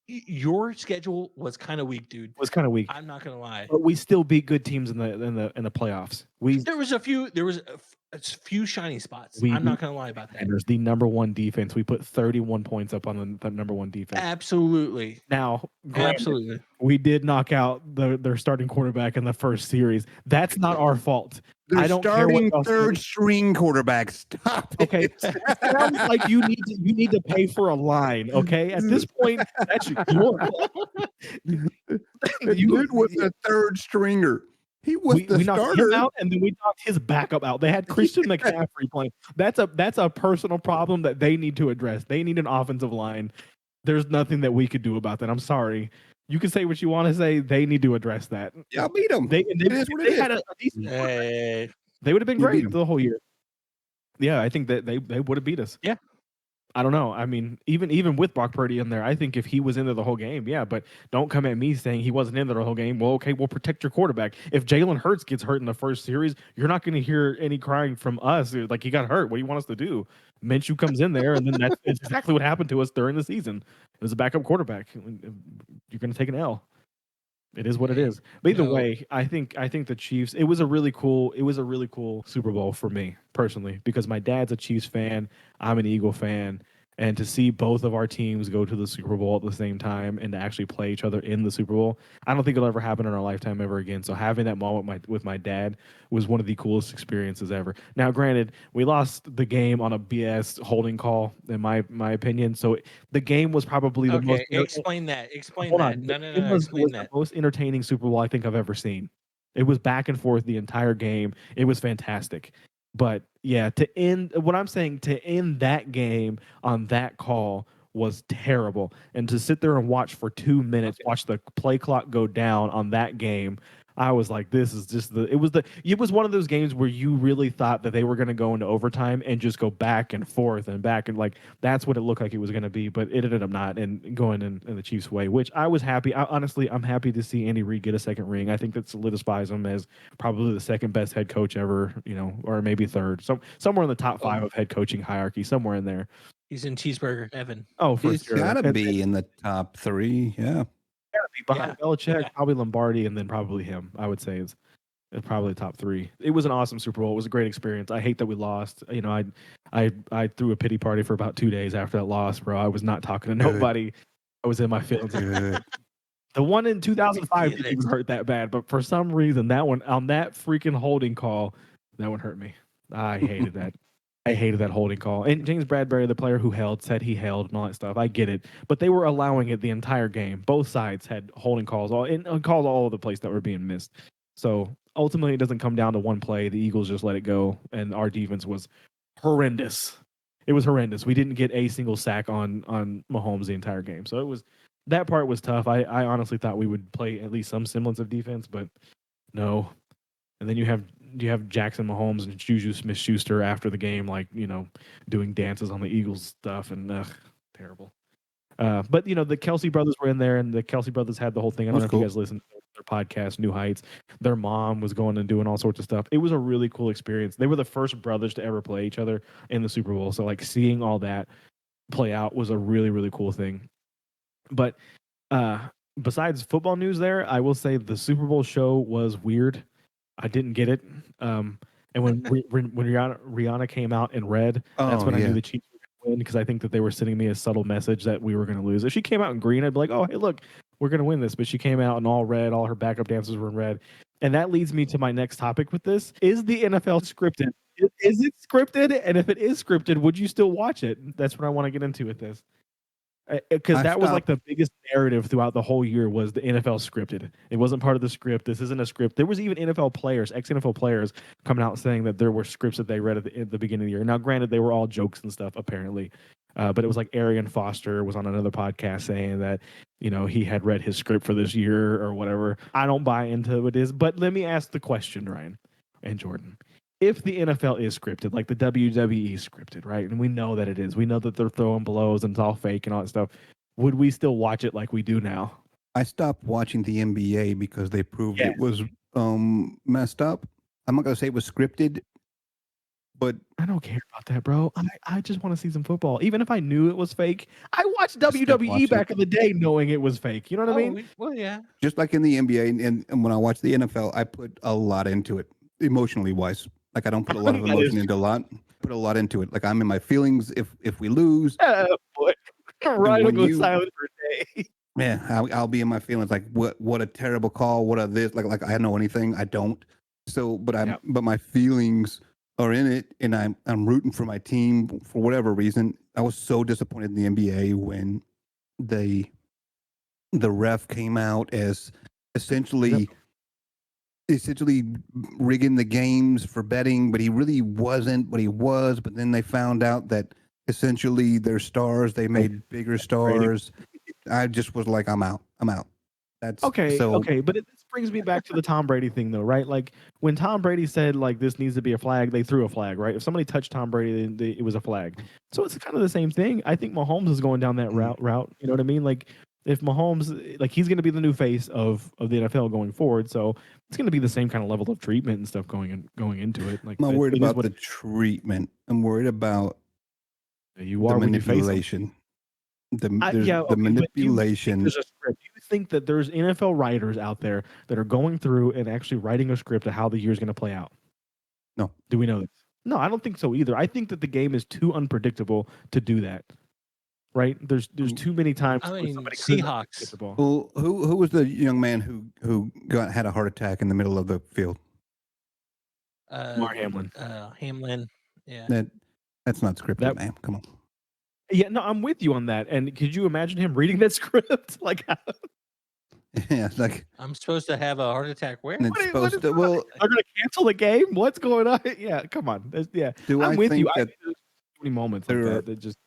Your schedule was kind of weak, dude. It was kind of weak. I'm not gonna lie. But we still beat good teams in the playoffs. There was a few shining spots. I'm not gonna lie about that. And there's the number 1 defense. We put 31 points up on the number 1 defense. Absolutely. Now, absolutely, we did knock out their starting quarterback in the first series. That's not our fault. They're I don't care what starting y'all say. third string quarterback. Stop Okay, it. it sounds like you need to pay for a line. Okay, at this point, that's your fault. The dude was the third stringer. He was the we knocked him starter. out, and then we knocked his backup out. They had Christian McCaffrey playing. That's a personal problem that they need to address. They need an offensive line. There's nothing that we could do about that. I'm sorry. You can say what you want to say. They need to address that. Y'all beat them. They It is what it is. had a decent Hey. they would have been You beat great 'em. the whole year. Yeah, I think that they would have beat us. Yeah. I don't know. I mean, even with Brock Purdy in there, I think if he was in there the whole game, yeah, but don't come at me saying he wasn't in there the whole game. Well, okay, we'll protect your quarterback. If Jalen Hurts gets hurt in the first series, you're not going to hear any crying from us. Like, he got hurt. What do you want us to do? Minshew comes in there, and then that's exactly what happened to us during the season. It was a backup quarterback. You're going to take an L. It is what it is. But either way, I think the Chiefs. It was a really cool Super Bowl for me personally because my dad's a Chiefs fan. I'm an Eagle fan, and to see both of our teams go to the Super Bowl at the same time and to actually play each other in the Super Bowl, I don't think it'll ever happen in our lifetime ever again. So having that moment with my dad was one of the coolest experiences ever. Now, granted, we lost the game on a BS holding call, in my opinion. So the game was probably the most. Explain that. Explain Hold that. on. No. It was Explain the that. most entertaining Super Bowl I think I've ever seen. It was back and forth the entire game. It was fantastic. But yeah, to end that game on that call was terrible. And to sit there and watch for 2 minutes, watch the play clock go down on that game, I was like, this is just it was one of those games where you really thought that they were going to go into overtime and just go back and forth and back, and like that's what it looked like it was going to be, but it ended up not and going in the Chiefs' way, which I was happy. I'm happy to see Andy Reid get a second ring. I think that solidifies him as probably the second best head coach ever, or maybe third, somewhere in the top 5 of head coaching hierarchy, somewhere in there. He's in cheeseburger heaven. Oh, for He's sure. gotta be in the top 3. Yeah. Behind Belichick, probably Lombardi, and then probably him. I would say is probably top 3. It was an awesome Super Bowl. It was a great experience. I hate that we lost. I threw a pity party for about 2 days after that loss, bro. I was not talking to nobody. I was in my feelings. The one in 2005 didn't even hurt that bad, but for some reason that one on that freaking holding call, that one hurt me. I hated that. I hated that holding call. And James Bradbury, the player who held, said he held and all that stuff. I get it. But they were allowing it the entire game. Both sides had holding calls, calls all over the place that were being missed. So ultimately, it doesn't come down to one play. The Eagles just let it go, and our defense was horrendous. It was horrendous. We didn't get a single sack on Mahomes the entire game. So that part was tough. I honestly thought we would play at least some semblance of defense, but no. And then you have Jackson Mahomes and Juju Smith-Schuster after the game, like, doing dances on the Eagles stuff, and terrible. But the Kelsey brothers were in there, and the Kelsey brothers had the whole thing. I don't know if you guys listened to their podcast, New Heights. Their mom was going and doing all sorts of stuff. It was a really cool experience. They were the first brothers to ever play each other in the Super Bowl. So like seeing all that play out was a really, really cool thing. But besides football news there, I will say the Super Bowl show was weird. I didn't get it. And when Rihanna came out and read, that's when I knew the Chiefs were going to win, because I think that they were sending me a subtle message that we were going to lose. If she came out in green, I'd be like, oh, hey, look, we're going to win this. But she came out in all red. All her backup dancers were in red. And that leads me to my next topic with this. Is the NFL scripted? Is it scripted? And if it is scripted, would you still watch it? That's what I want to get into with this. Because that was like the biggest narrative throughout the whole year was the NFL scripted. It wasn't part of the script. This isn't a script. There was even NFL players, ex-NFL players, coming out saying that there were scripts that they read at the beginning of the year. Now, granted, they were all jokes and stuff, apparently. But it was like Arian Foster was on another podcast saying that, he had read his script for this year or whatever. I don't buy into it is. But let me ask the question, Ryan and Jordan. If the NFL is scripted, like the WWE is scripted, right? And we know that it is. We know that they're throwing blows and it's all fake and all that stuff. Would we still watch it like we do now? I stopped watching the NBA because they proved it was messed up. I'm not going to say it was scripted, but I don't care about that, bro. I just want to see some football. Even if I knew it was fake, I watched WWE back in the day knowing it was fake. You know what I mean? Well, yeah. Just like in the NBA and when I watch the NFL, I put a lot into it, emotionally wise. Like I don't put a lot of emotion into a lot. Put a lot into it. Like I'm in my feelings if we lose. Boy. Ryan will go silent for a day. Yeah, I'll be in my feelings. Like what a terrible call. What a this. Like I know anything. I don't. So, but Yep. my feelings are in it, and I'm rooting for my team for whatever reason. I was so disappointed in the NBA when the ref came out as essentially rigging the games for betting, but he really wasn't, but he was. But then they found out that essentially they're stars. They made bigger stars. I just was like, I'm out. That's Okay, so. but this brings me back to the Tom Brady thing, though, right? Like when Tom Brady said like this needs to be a flag, they threw a flag, right? If somebody touched Tom Brady, it was a flag. So it's kind of the same thing. I think Mahomes is going down that route. You know what I mean? Like if Mahomes, like he's going to be the new face of the NFL going forward, so it's going to be the same kind of level of treatment and stuff going into it. Like I'm not worried it is about what the treatment. I'm worried about you the are when you face them. manipulation. The But manipulation. there's a script. Do you think that there's NFL writers out there that are going through and actually writing a script of how the year's going to play out? No. Do we know this? No, I don't think so either. I think that the game is too unpredictable to do that. Right? There's too many times I where mean, somebody could not Seahawks. get the ball. Well, who was the young man who had a heart attack in the middle of the field? Mark Hamlin. Hamlin. Yeah. That's not scripted, man. Come on. Yeah, no, I'm with you on that. And could you imagine him reading that script? Like, Yeah, like I'm supposed to have a heart attack where? and it's supposed to. Well, they're going to cancel the game? What's going on? Yeah, come on. Yeah, I'm with you. That there's so many moments like that just.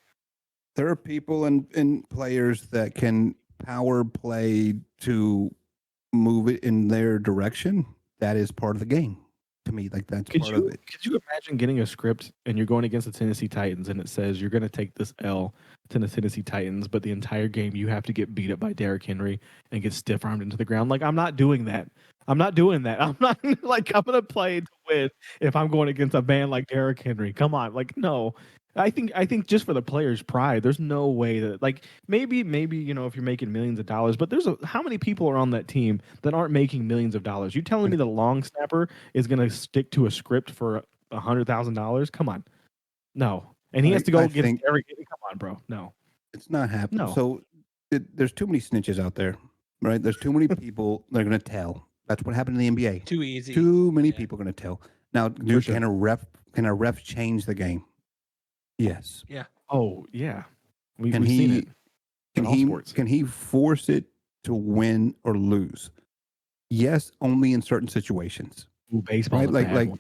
There are people and players that can power play to move it in their direction. That is part of the game. To me, like that's part of it. Could you imagine getting a script and you're going against the Tennessee Titans and it says you're going to take this L to the Tennessee Titans, but the entire game you have to get beat up by Derrick Henry and get stiff armed into the ground? Like, I'm not doing that. I'm not like, I'm going to play to win if I'm going against a man like Derrick Henry. Come on. Like, no. I think just for the players' pride, there's no way that like maybe if you're making millions of dollars, but how many people are on that team that aren't making millions of dollars? You telling me the long snapper is going to stick to a script for $100,000? Come on, no. And he has to go against Derrick. Come on, bro. No, it's not happening. No. So there's too many snitches out there, right? There's too many people that are going to tell. That's what happened in the NBA. Too easy. Too many people are going to tell. Now, can a ref change the game? Yes. Yeah. Oh, yeah. We've seen it. Can he force it to win or lose? Yes, only in certain situations. Ooh, baseball, right?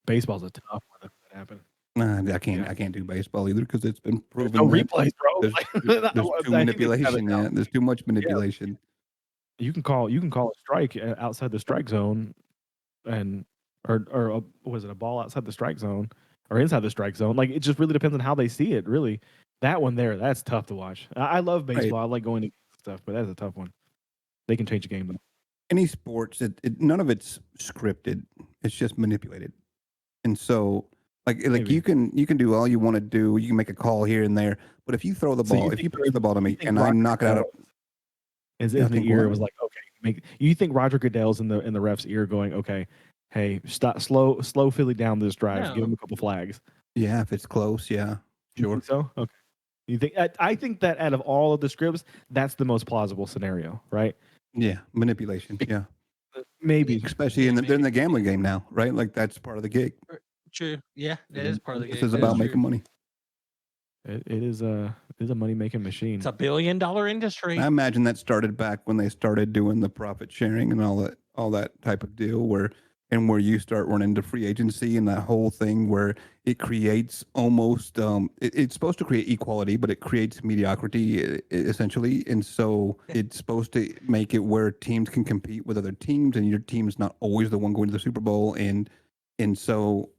Baseball's a tough one if that happened. I can't do baseball either because it's been proven. There's no replays, bro. There's too manipulation. Yeah, there's too much manipulation. Yeah. You can call a strike outside the strike zone, or was it a ball outside the strike zone? Or inside the strike zone. Like, it just really depends on how they see it, really. That one there, that's tough to watch. I love baseball. Right. I like going to stuff, but that's a tough one. They can change the game, though. Any sports, none of it's scripted. It's just manipulated. And so, like you can do all you want to do. You can make a call here and there. But if you throw the ball, if you pass the ball to me and I knock it out of in the ear, it was like, okay, you think Roger Goodell's in the ref's ear going, okay, hey, stop, slow Philly down this drive. No. Give him a couple flags. Yeah, if it's close, yeah, sure. You think so? Okay. You think? I think that out of all of the scripts, that's the most plausible scenario, right? Yeah, manipulation. Yeah, maybe, especially in the gambling game now, right? Like that's part of the gig. True. Yeah, that is part of the gig. This is about making money. It is a money making machine. It's $1 billion industry. I imagine that started back when they started doing the profit sharing and all that type of deal where you start running into free agency and that whole thing where it creates almost it's supposed to create equality, but it creates mediocrity essentially. And so it's supposed to make it where teams can compete with other teams and your team's not always the one going to the Super Bowl. And so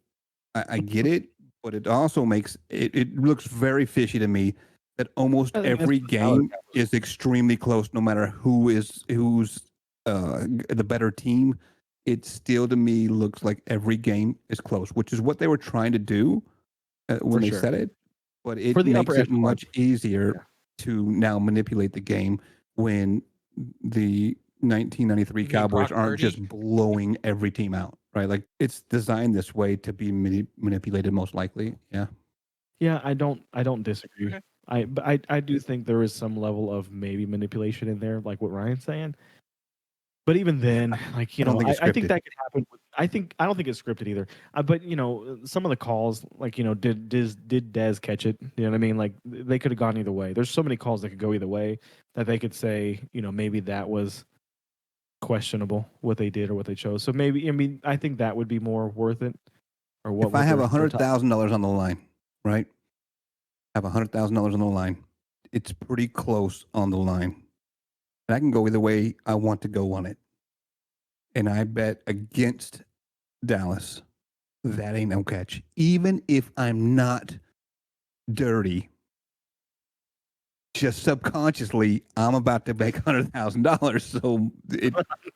I get it, but it also makes it looks very fishy to me that almost every game is extremely close, no matter who's the better team. It still, to me, looks like every game is close, which is what they were trying to do when they said it. But it makes it much easier to now manipulate the game when the 1993 Cowboys aren't just blowing every team out, right? Like it's designed this way to be manipulated, most likely. Yeah. Yeah, I don't disagree. Okay. I do think there is some level of maybe manipulation in there, like what Ryan's saying. But even then, like, I think that could happen. I don't think it's scripted either. But some of the calls, like did Dez catch it? You know what I mean? Like they could have gone either way. There's so many calls that could go either way that they could say, maybe that was questionable what they did or what they chose. So maybe I think that would be more worth it. Or what? If I have $100,000 on the line, right? I have $100,000 on the line. It's pretty close on the line, and I can go either way I want to go on it. And I bet against Dallas, that ain't no catch. Even if I'm not dirty, just subconsciously, I'm about to make $100,000. So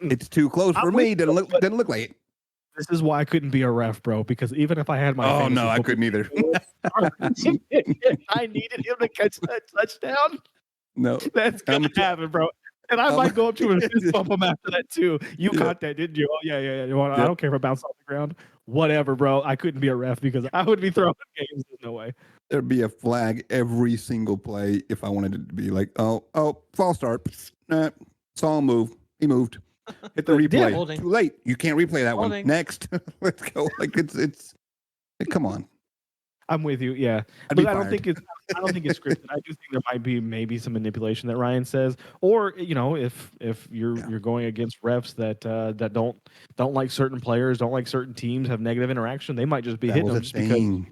it's too close for me. Doesn't look like it. This is why I couldn't be a ref, bro. Because even if I had my I couldn't either. I needed him to catch that touchdown. No, that's gonna happen, bro. And I might go up to him and fist bump him after that too. You caught that, didn't you? Oh yeah. I don't care if I bounce off the ground. Whatever, bro. I couldn't be a ref because I would be throwing games. There's no way. There'd be a flag every single play if I wanted it to be like, false start. Saw him move. He moved. Hit the replay. Too late. You can't replay that one. Next. Let's go. Like it's come on. I'm with you, yeah. But I don't think it's scripted. I do think there might be maybe some manipulation that Ryan says, or if you're going against refs that don't like certain players, don't like certain teams, have negative interaction, they might just be hitting them just because. You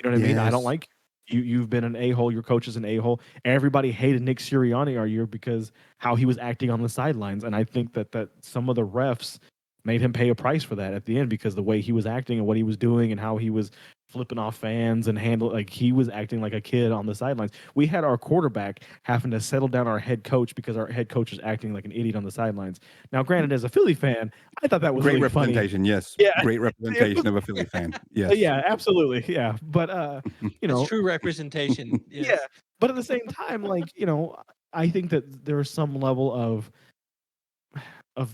know what I mean? I don't like you. You've been an a-hole. Your coach is an a-hole. Everybody hated Nick Sirianni all year because how he was acting on the sidelines, and I think that some of the refs made him pay a price for that at the end because the way he was acting and what he was doing and how he was flipping off fans and he was acting like a kid on the sidelines. We had our quarterback having to settle down our head coach because our head coach was acting like an idiot on the sidelines. Now, granted, as a Philly fan, I thought that was great really representation. Funny. Yes, great representation of a Philly fan. Yes, yeah, absolutely, yeah. But it's true representation. Yes. Yeah, but at the same time, I think that there is some level of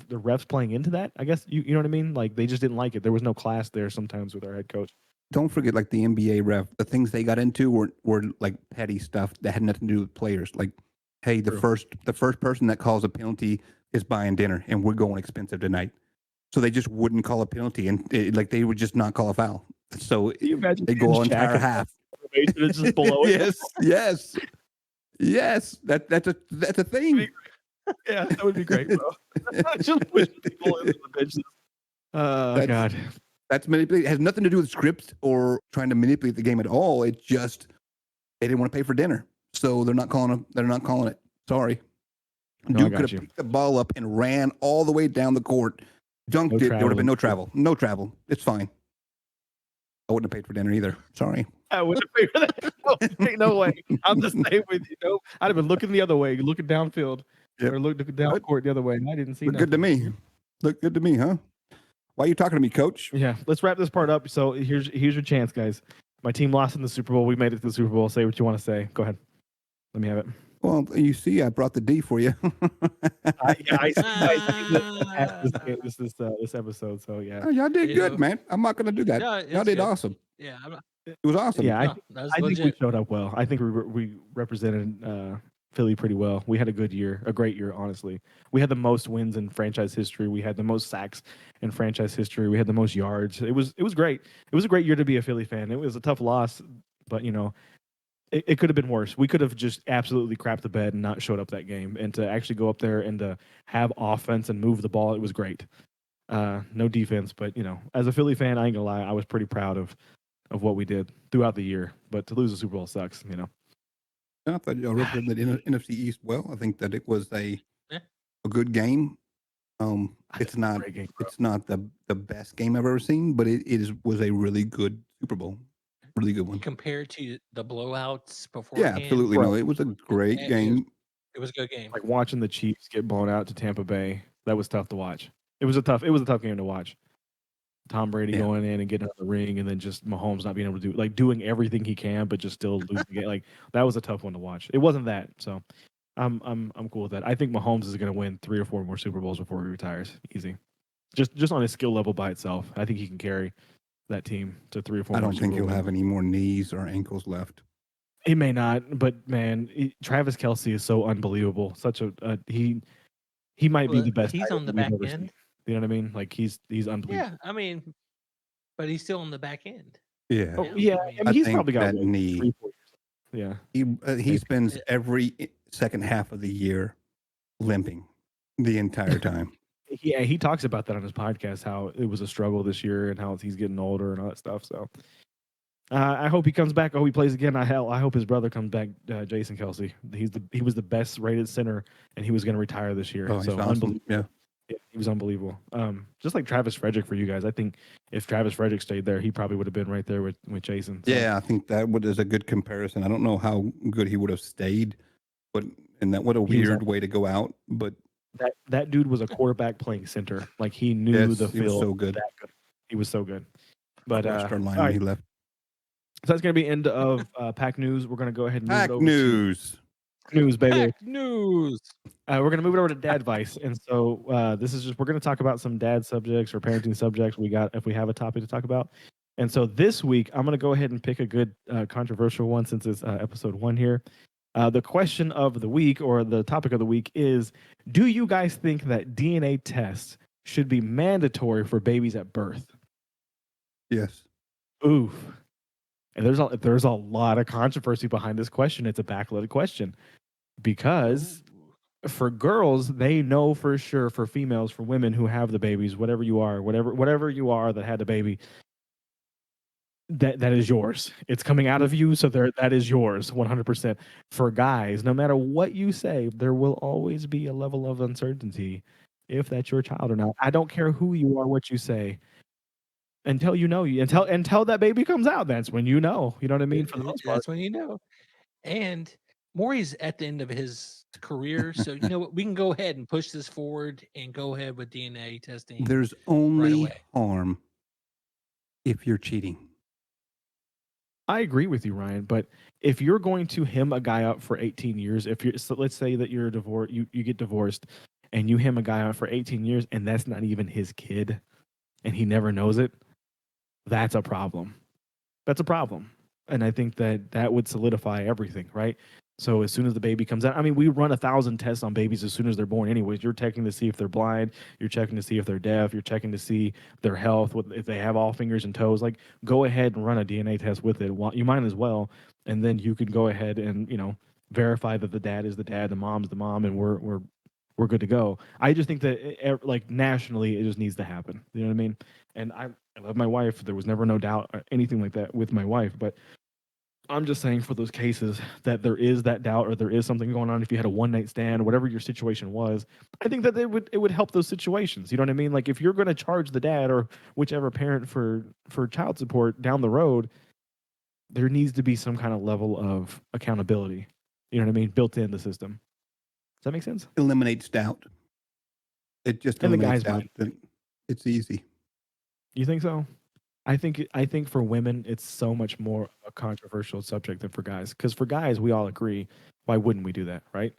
the refs playing into that. I guess you know what I mean. Like they just didn't like it. There was no class there sometimes with our head coach. Don't forget, like the NBA ref, the things they got into were like petty stuff that had nothing to do with players. Like, hey, the first person that calls a penalty is buying dinner, and we're going expensive tonight. So they just wouldn't call a penalty, and they would just not call a foul. So they go an entire half. It's just below it. Yes. That's a thing. Yeah, that would be great, bro. Just push people into the benches. God. That's manipulated. It has nothing to do with scripts or trying to manipulate the game at all. It's just they didn't want to pay for dinner, so they're not calling it. Sorry. Dude could have picked the ball up and ran all the way down the court, dunked it. There would have been no travel. No travel. It's fine. I wouldn't have paid for dinner either. Sorry. I wouldn't have paid for that. No way. I'm the same with you. No, I'd have been looking the other way, looking downfield, or looking down court the other way, and I didn't see nothing. Good to me. Look good to me, huh? Why are you talking to me, Coach? Yeah, let's wrap this part up. So here's your chance, guys. My team lost in the Super Bowl. We made it to the Super Bowl. Say what you want to say. Go ahead. Let me have it. Well, you see, I brought the D for you. I see this episode. So yeah, y'all did good, man. I'm not gonna do that. Y'all did awesome. Yeah, it was awesome. Yeah, I think we showed up well. I think we represented Philly pretty well. We had a good year, a great year, honestly. We had the most wins in franchise history. We had the most sacks in franchise history. We had the most yards. It was great. It was a great year to be a Philly fan. It was a tough loss, but it could have been worse. We could have just absolutely crapped the bed and not showed up that game. And to actually go up there and to have offense and move the ball, it was great. No defense, but as a Philly fan, I ain't gonna lie, I was pretty proud of what we did throughout the year. But to lose the Super Bowl sucks, I thought y'all represented the NFC East well. I think that it was a good game. It's not the best game I've ever seen, but it was a really good Super Bowl. Really good one. Compared to the blowouts before. Yeah, absolutely. No, it was a great game. It was a good game. Like watching the Chiefs get blown out to Tampa Bay, that was tough to watch. It was a tough game to watch. Tom Brady going in and getting out of the ring, and then just Mahomes not being able to doing everything he can, but just still losing the game. Like that was a tough one to watch. It wasn't that, so I'm cool with that. I think Mahomes is going to win 3 or 4 more Super Bowls before he retires. Easy, just on his skill level by itself. I think he can carry that team to 3 or 4. I don't think he'll have any more knees or ankles left. He may not, but man, Travis Kelce is so unbelievable. Such a he might be the best. He's on the back end. You know what I mean? Like he's unbelievable. Yeah, I mean, but he's still on the back end. Yeah. Oh Yeah, yeah, I mean, I mean he's think probably got that what, knee. 3, 4 years. Yeah, He maybe. spends every second half of the year limping the entire time. He talks about that on his podcast, how it was a struggle this year and how he's getting older and all that stuff. So I hope he comes back. I hope he plays again. I hope his brother comes back, Jason Kelsey. He was the best rated center, and he was going to retire this year. Oh, he's so awesome. unbelievable. Yeah. Yeah, he was unbelievable. Just like Travis Frederick for you guys. I think if Travis Frederick stayed there, he probably would have been right there with Jason. So. Yeah, I think that is a good comparison. I don't know how good he would have stayed, but what a weird way to go out. But that dude was a quarterback playing center. Like he knew the he was field. so good. He was so good. But Crushed our line all when right. he left. So that's going to be end of Pack News. We're going to go ahead and move Pack it over news. to news, baby. Pack news. We're going to move it over to dad advice. And so this is just, we're going to talk about some dad subjects or parenting subjects we got if we have a topic to talk about. And so this week, I'm going to go ahead and pick a good controversial one since it's episode 1 here. The question of the week or the topic of the week is, do you guys think that DNA tests should be mandatory for babies at birth? Yes. Oof. And there's a lot of controversy behind this question. It's a backloaded question because for girls, they know for sure. For females, for women who have the babies, whatever you are that had the baby, that is yours. It's coming out of you, so that is yours 100%. For guys, no matter what you say, there will always be a level of uncertainty if that's your child or not. I don't care who you are, what you say. Until you know, until that baby comes out, that's when you know. You know what I mean? For the most part, That's when you know. And Maury's at the end of his career, so you know what? We can go ahead and push this forward and go ahead with DNA testing. There's right only away. harm if you're cheating. I agree with you, Ryan. But if you're going to hem a guy out for 18 years, so let's say that you're divorced, you get divorced, and you hem a guy out for 18 years, and that's not even his kid, and he never knows it, that's a problem. That's a problem. And I think that would solidify everything, right? So as soon as the baby comes out, I mean, we run 1,000 tests on babies as soon as they're born anyways. You're checking to see if they're blind. You're checking to see if they're deaf. You're checking to see their health, if they have all fingers and toes. Like, go ahead and run a DNA test with it. Well, you might as well. And then you can go ahead and, verify that the dad is the dad, the mom's the mom, and we're good to go. I just think that, like, nationally, it just needs to happen. You know what I mean? And I love my wife. There was never no doubt or anything like that with my wife. But I'm just saying for those cases that there is that doubt or there is something going on. If you had a one-night stand, whatever your situation was, I think that it would help those situations. You know what I mean? Like if you're going to charge the dad or whichever parent for child support down the road, there needs to be some kind of level of accountability. You know what I mean? Built in the system. Does that make sense? Eliminates doubt. It just And the eliminates guys doubt. It's easy. You think so? I think for women it's so much more a controversial subject than for guys. Because for guys, we all agree. Why wouldn't we do that, right?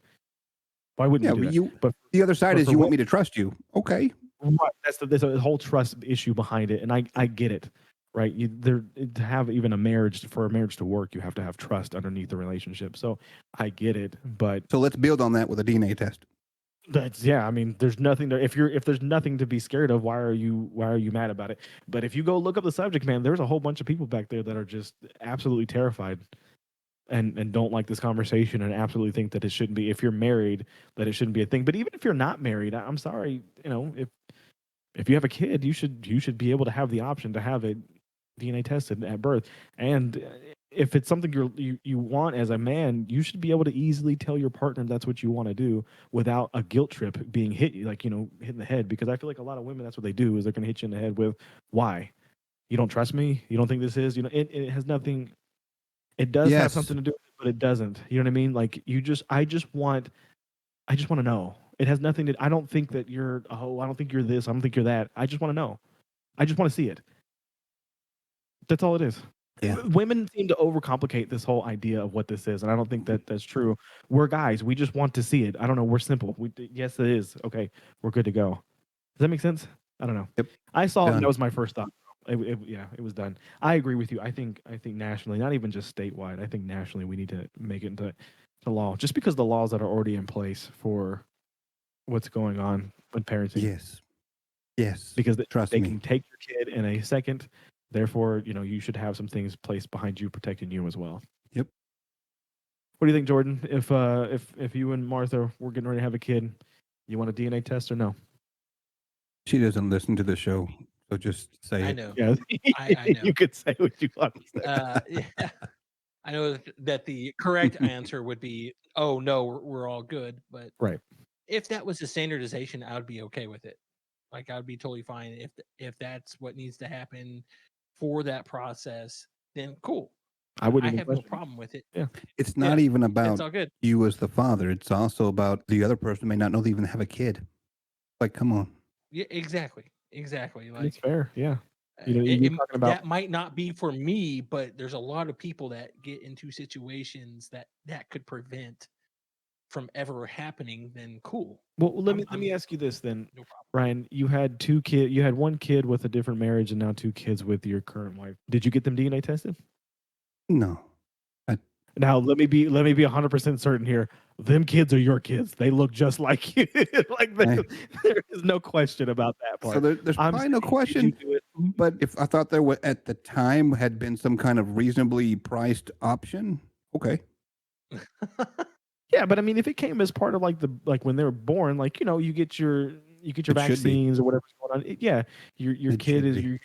Why wouldn't we do that? But the other side but is for you want me to trust you. Okay. right, there's a whole trust issue behind it, and I get it, right? To have even a marriage to work, you have to have trust underneath the relationship. So I get it, but So let's build on that with a DNA test. I mean, there's nothing to if there's nothing to be scared of, why are you mad about it? But if you go look up the subject, man, there's a whole bunch of people back there that are just absolutely terrified and don't like this conversation and absolutely think that it shouldn't be, if you're married, that it shouldn't be a thing. But even if you're not married, I'm sorry, if you have a kid, you should be able to have the option to have it DNA tested at birth. And if it's something you want as a man, you should be able to easily tell your partner that's what you want to do without a guilt trip being hitting the head. Because I feel like a lot of women, that's what they do, is they're going to hit you in the head with, why? You don't trust me? You don't think this is? It has nothing. It does have something to do with it, but it doesn't. You know what I mean? Like I just want to know. It has nothing to. I don't think that you're. Oh, I don't think you're this. I don't think you're that. I just want to know. I just want to see it. That's all it is. Yeah. Women seem to overcomplicate this whole idea of what this is, and I don't think that that's true. We're guys. We just want to see it. I don't know. We're simple. Yes, it is. Okay, we're good to go. Does that make sense? I don't know. Yep. I saw it. Done. That was my first thought. It was done. I agree with you. I think nationally, not even just statewide. I think nationally, we need to make it into law, just because the laws that are already in place for what's going on with parenting. Yes. Yes, because trust they me. can take your kid in a second. Therefore, you should have some things placed behind you, protecting you as well. Yep. What do you think, Jordan? If you and Martha were getting ready to have a kid, you want a DNA test or no? She doesn't listen to the show, so just say I it. know. Yeah, I know. you could say what you want to say. Yeah. I know that the correct answer would be, "Oh no, we're all good." But Right. if that was a standardization, I would be okay with it. Like I'd be totally fine if that's what needs to happen for that process. Then cool. I wouldn't I even have no question it. problem with it. Yeah. It's Yeah, not even it's about all good. you as the father. It's also about the other person may not know they even have a kid. Like, come on. Yeah, exactly. Exactly. And it's Like fair. Yeah. You're talking about that might not be for me, but there's a lot of people that get into situations that could prevent from ever happening. Then cool. Well, let me I'm ask you this then, no problem. Ryan. You had you had one kid with a different marriage, and now two kids with your current wife. Did you get them DNA tested? No. Now let me be 100% certain here. Them kids are your kids. They look just like you. Like I- there is no question about that part. So there's I'm probably no saying, did you question. do it? But if I thought there were at the time had been some kind of reasonably priced option, okay. Yeah, but I mean, if it came as part of like when they were born, like you get your It should be. vaccines or whatever's going on. Yeah, your It kid should is be. your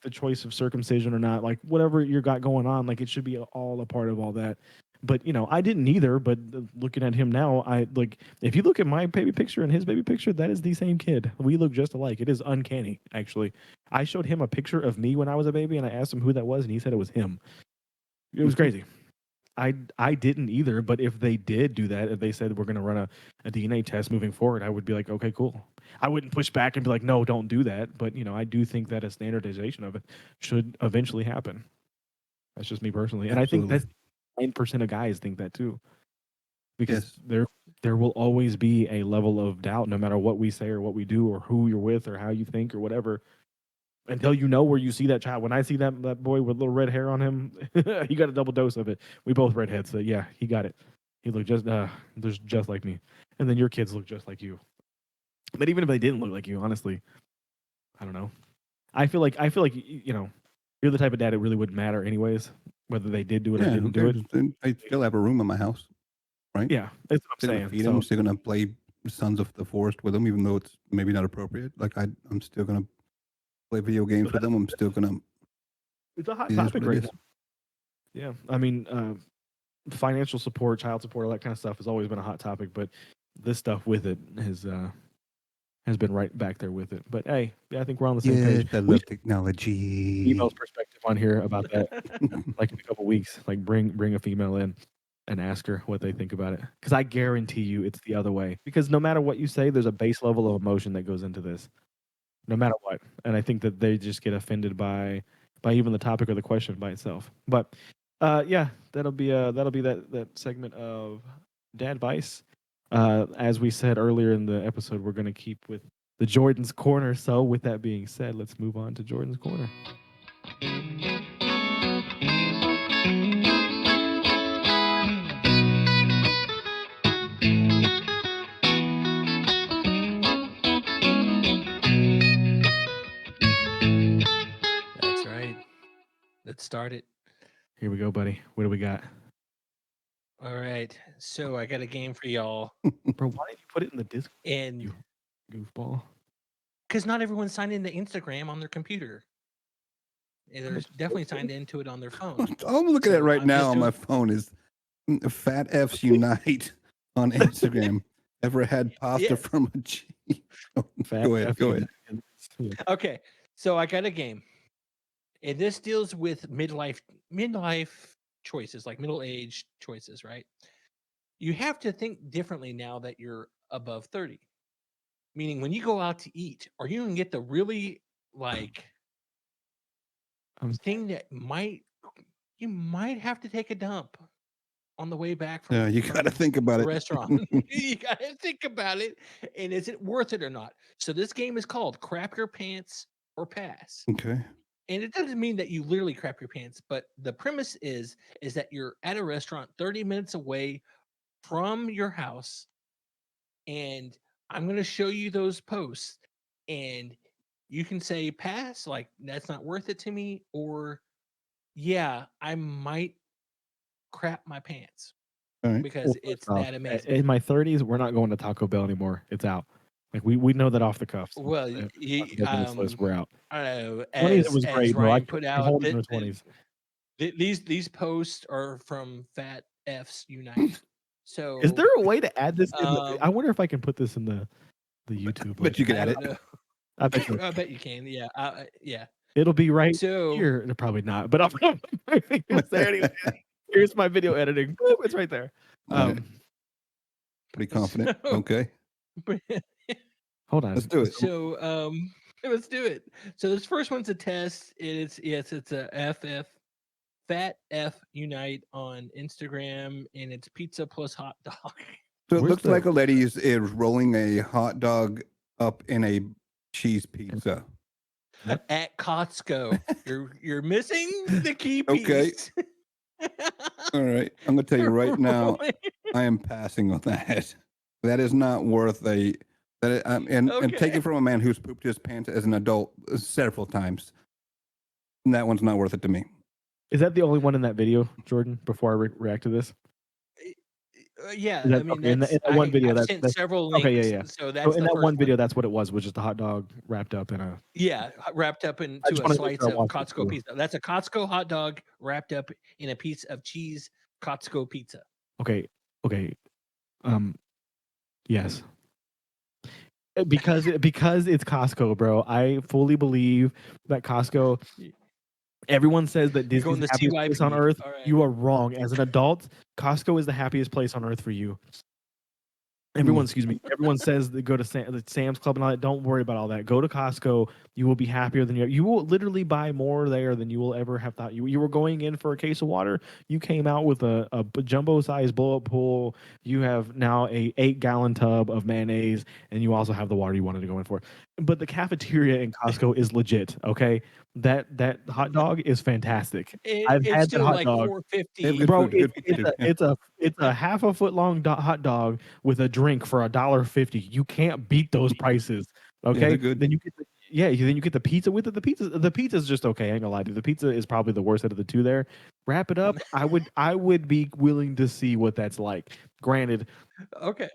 the choice of circumcision or not, like whatever you got going on, like it should be all a part of all that. But I didn't either. But looking at him now, I like if you look at my baby picture and his baby picture, that is the same kid. We look just alike. It is uncanny, actually. I showed him a picture of me when I was a baby, and I asked him who that was, and he said it was him. It was crazy. I didn't either, but if they did do that, if they said we're going to run a DNA test moving forward, I would be like, okay, cool. I wouldn't push back and be like, no, don't do that. But I do think that a standardization of it should eventually happen. That's just me personally, and I think Absolutely. that's 9% of guys think that too, because Yes. there will always be a level of doubt, no matter what we say or what we do or who you're with or how you think or whatever. Until where you see that child. When I see that boy with little red hair on him, he got a double dose of it. We both redheads, so yeah, he got it. He looked just like me. And then your kids look just like you. But even if they didn't look like you, honestly, I don't know. I feel like you're the type of dad it really wouldn't matter anyways, whether they did do it or Yeah, who didn't do it. cares? Then I still have a room in my house, right? Yeah, that's what I'm Still gonna saying. feed So them. Still gonna play Sons of the Forest with them, even though it's maybe not appropriate. Like I'm still gonna play video games with them. I'm still gonna. it's a hot It is topic what it right is. now. Yeah, I mean, financial support, child support, all that kind of stuff has always been a hot topic, but this stuff with it has been right back there with it. But hey, yeah, I think we're on the same page. Yes, I We love should technology. female's perspective on here about that, like in a couple weeks. Like bring a female in and ask her what they think about it. Because I guarantee you, it's the other way. Because no matter what you say, there's a base level of emotion that goes into this, no matter what. And I think that they just get offended by even the topic or the question by itself. But yeah, that'll be that segment of Dad Vice. As we said earlier in the episode, we're going to keep with the Jordan's Corner. So, with that being said, let's move on to Jordan's Corner. That's right. Let's start it. Here we go, buddy. What do we got? All right. So I got a game for y'all. Bro, why did you put it in the Discord, And you goofball? because not everyone's signed into Instagram on their computer. And they're definitely signed into it on their phone. All I'm looking at So right I'm now just on my phone is Fat F's Unite on Instagram. Ever had pasta Yes. from a G? Fat Go ahead. F Go ahead. Yeah. Okay. So I got a game. And this deals with midlife choices, like middle age choices, right? You have to think differently now that you're above 30. Meaning when you go out to eat, are you gonna get the really like thing that you might have to take a dump on the way back from Yeah, you got to think about the it. restaurant. You gotta think about it, and is it worth it or not? So this game is called Crap Your Pants or Pass. Okay. And it doesn't mean that you literally crap your pants, but the premise is that you're at a restaurant 30 minutes away from your house, and I'm going to show you those posts, and you can say pass, like that's not worth it to me, or yeah, I might crap my pants All right. because Well, it's first off, that amazing. in my 30s, we're not going to Taco Bell anymore. It's out. Like we know that off the cuffs. Well, Taco Bell business list, we're out. I don't know, 20s, it was as great, bro. I Ryan couldn't put stay out home in that the 20s. these posts are from Fat F's Unite. So Is there a way to add this in the? I um, wonder if I can put this in the YouTube. But you Like, can I add don't it. know. I bet you I bet you can. Yeah. Yeah. it'll be right So here. Probably not, but I'll put my fingers there anyway. Here's my video editing. Boop, it's right there. All right. Pretty confident. So- Okay. Hold on. Let's do it. So let's do it. So this first one's a test. It's a Fat F Unite on Instagram, and it's pizza plus hot dog. So it Where's looks the- like a lady is rolling a hot dog up in a cheese pizza. At Costco. You're missing the key Okay. piece. All right. I'm going to tell you right now, I am passing on that. That is not worth a. And take it from a man who's pooped his pants as an adult several times. That one's not worth it to me. Is that the only one in that video, Jordan? Before I react to this, Yeah, That- I mean okay, in that's that one video, I've that's- sent that's- several links. okay, yeah. So that's so in the that first one video, that's what it was just a hot dog wrapped up in a. Yeah, wrapped up just into a wanted to make slice sure I of watched it Costco too. pizza. That's a Costco hot dog wrapped up in a piece of cheese Costco pizza. Okay. Yes. Because it's Costco, bro. I fully believe that Costco. Everyone says that You're going Disney's to the happiest place on CYP. earth. All right. You are wrong. As an adult, Costco is the happiest place on earth for you. Everyone says that go to Sam's Club and all that. Don't worry about all that. Go to Costco. You will be happier than you will literally buy more there than you will ever have thought. You were going in for a case of water. You came out with a jumbo size blow-up pool. You have now a 8-gallon tub of mayonnaise, and you also have the water you wanted to go in for. But the cafeteria in Costco is legit. Okay, that hot dog is fantastic. I've It's had still that hot like dog. $4.50. Bro, Good food. it's a half a foot long hot dog with a drink for $1.50. You can't beat those prices. Okay, they're good. then you get then you get the pizza with it. The pizza is just okay. I ain't gonna lie to you. The pizza is probably the worst out of the two there. Wrap it up. I would be willing to see what that's like. Granted, Okay.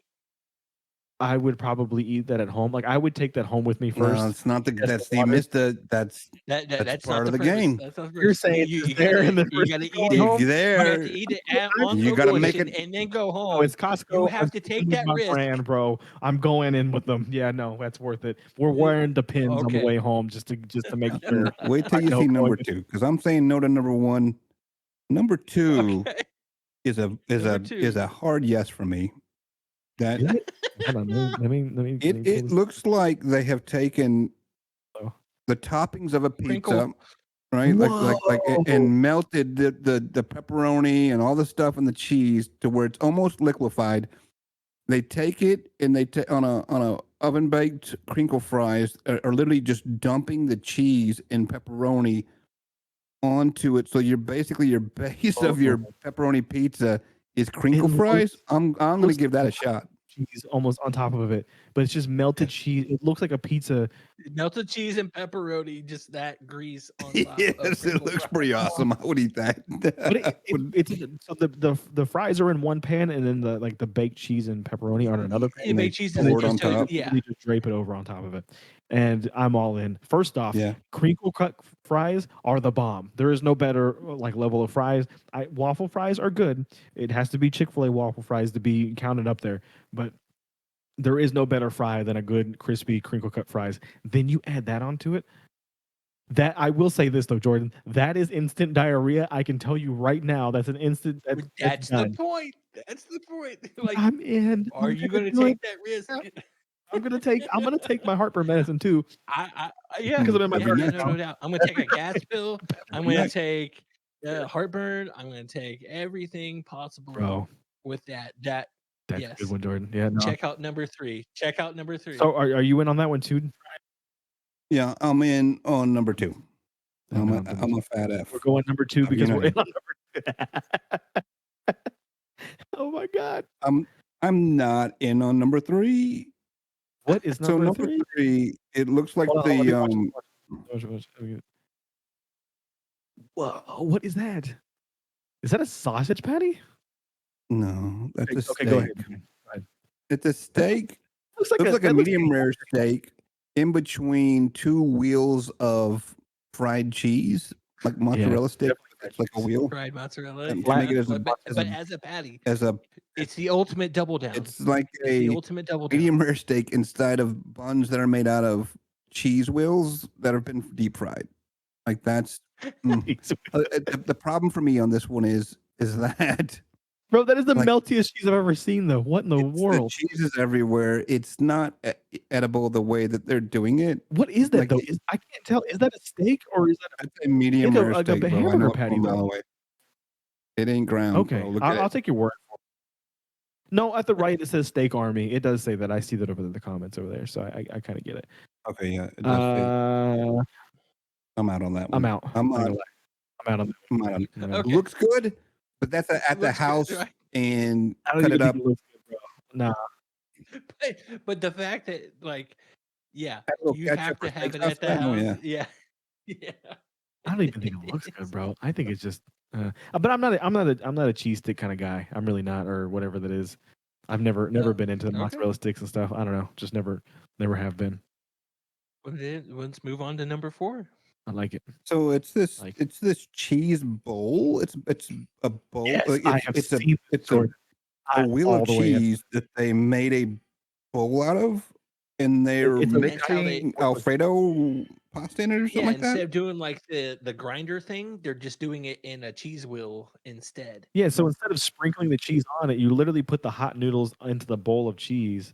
I would probably eat that at home. Like I would take that home with me first. No, it's not the. Test That's the you water. missed the. That's That's part not of the purpose. game. That's not the You're purpose. saying you, it's you there gotta, and then you gotta eat it. you're You there. have to eat it on You gotta make location it- and then go Oh, home. it's Costco. You have to It's take that my risk. brand, bro. I'm going in with them. Yeah, no, that's worth it. We're wearing the pins on the Okay. way home just to make sure. Wait till I you know see going number in- 2, because I'm saying no to number 1. Number 2 Okay. is Number two. a hard yes for me. That Is it? Hold on, let me pull it this- looks like they have taken Oh. the toppings of a pizza, Crinkle. right? Like Whoa. and melted the pepperoni and all the stuff and the cheese to where it's almost liquefied. They take it and they on a oven baked crinkle fries are literally just dumping the cheese and pepperoni onto it. So you're basically your base of your pepperoni pizza is crinkle It fries. I'm going to looks give that a like shot. cheese almost on top of it, but it's just melted cheese. It looks like a pizza. Melted cheese and pepperoni, just that grease on top. Yes, of it crinkle looks fries. pretty awesome. I would eat that. But it's so the fries are in one pan, and then the baked cheese and pepperoni are in another pan. Yeah, And they baked cheese pour is it on just top. yeah. They just drape it over on top of it, and I'm all in. First off, Yeah. crinkle cut fries are the bomb. There is no better level of fries. Waffle fries are good. It has to be Chick-fil-A waffle fries to be counted up there, but there is no better fry than a good crispy crinkle cut fries. Then you add that onto it. That I will say this though, Jordan, that is instant diarrhea. I can tell you right now, that's an instant. That's the done. point. That's the point. Like, I'm in. are I'm you going to do take it. that risk? I'm gonna take my heartburn medicine too. Yeah, Because I'm in my yeah, 30s no now. doubt. I'm gonna take a gas pill. I'm gonna night. take heartburn. I'm gonna take everything possible Bro, with that. that's a Yes. good one, Jordan. Yeah. No. Check out number 3. Check out number 3. So are you in on that one too? Yeah, I'm in on number 2. I'm I'm a fat F. We're going number 2 Of because we're in United. on number 2. Oh my god. I'm not in on number 3. What is So number number 3? 3, it looks like Hold on, let me the watch it. Let me- Whoa, what is that? Is that a sausage patty? no, that's a Okay, go steak. ahead. Go ahead. It's a steak. Looks like Looks like a that medium rare steak in between 2 wheels of fried cheese, like mozzarella stick. definitely It's like a wheel. Fried mozzarella. And flat- make it as a, But as a, as a patty, as a it's the ultimate double down. it's like It's the a ultimate double down. medium rare steak inside of buns that are made out of cheese wheels that have been deep fried. Like that's the problem for me on this one is that Bro, that is the like, meltiest cheese I've ever seen, though. What in the the world? cheese is everywhere. It's not edible the way that they're doing it. What is that Like, though? I can't tell. Is that a steak or is that That's a medium like rare like steak, a bro. I know hamburger it from patty a mile though? away. It ain't ground, Okay, bro. Look at I'll it. take your word for it. No, at the right it says Steak Army. It does say that. I see that over the comments over there, so I kind of get it. Okay, yeah, it does say. I'm out on that one. I'm out. I'm not out. gonna lie. I'm out on that. I'm out on it. No. Okay. Looks good, but that's at the Looks good, house right? and I don't cut even it up. think it looks good, bro. Nah. But the fact that, like, yeah, Add a little you ketchup have or to have steak it sauce at the to that? Oh, house. yeah. Yeah. I don't even think it looks good, bro. I think it's just. But I'm not a cheese stick kind of guy. I'm really not, or whatever that is. I've never been into the Okay. mozzarella sticks and stuff. I don't know. Just never have been. Well, then let's move on to number 4. I like it. So it's this Like- it's this cheese bowl. It's a bowl. Yes, like I have it's seen it's sort a wheel all of the way in. cheese that they made a bowl out of, and they're It's a- That's how they- mixing Alfredo pasta in it or something Yeah, like instead that. of doing like the grinder thing, they're just doing it in a cheese wheel instead. Yeah, so instead of sprinkling the cheese on it, you literally put the hot noodles into the bowl of cheese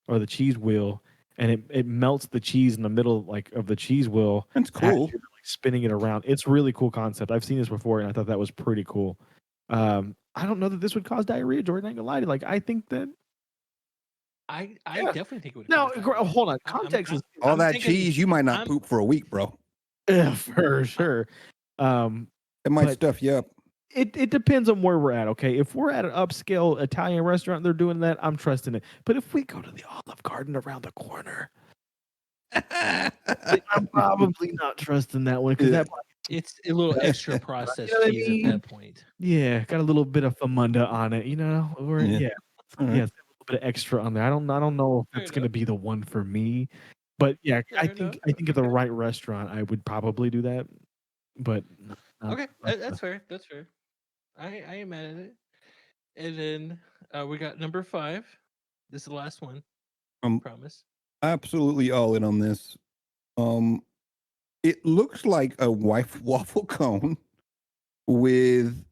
or the cheese wheel, and it melts the cheese in the middle like of the cheese wheel. That's as cool. you're, like, spinning it around. It's really cool concept. I've seen this before, and I thought that was pretty cool. I don't know that this would cause diarrhea, Jordan. I ain't gonna lie to you. Like, I think that. I Yeah. definitely think it would. No, cause diarrhea. hold on. I'm- Context is All I'm that thinking- cheese, you might not I'm- poop for a week, bro. for sure. It might But- stuff you up. It depends on where we're at. Okay, if we're at an upscale Italian restaurant, they're doing that. I'm trusting it. But if we go to the Olive Garden around the corner, I'm probably not trusting that one because Yeah. It's a little extra processed You know what I cheese mean? at that point. got a little bit of famunda on it. You know, or Yeah. All right. yeah, it's got a little bit of extra on there. I don't know if Fair it's gonna enough. be the one for me, but yeah, Fair enough. I think at the right restaurant, I would probably do that. But Okay, that's fair. That's fair. I am mad at it. And then we got number 5. This is the last one. Promise. Absolutely all in on this. It looks like a waffle cone with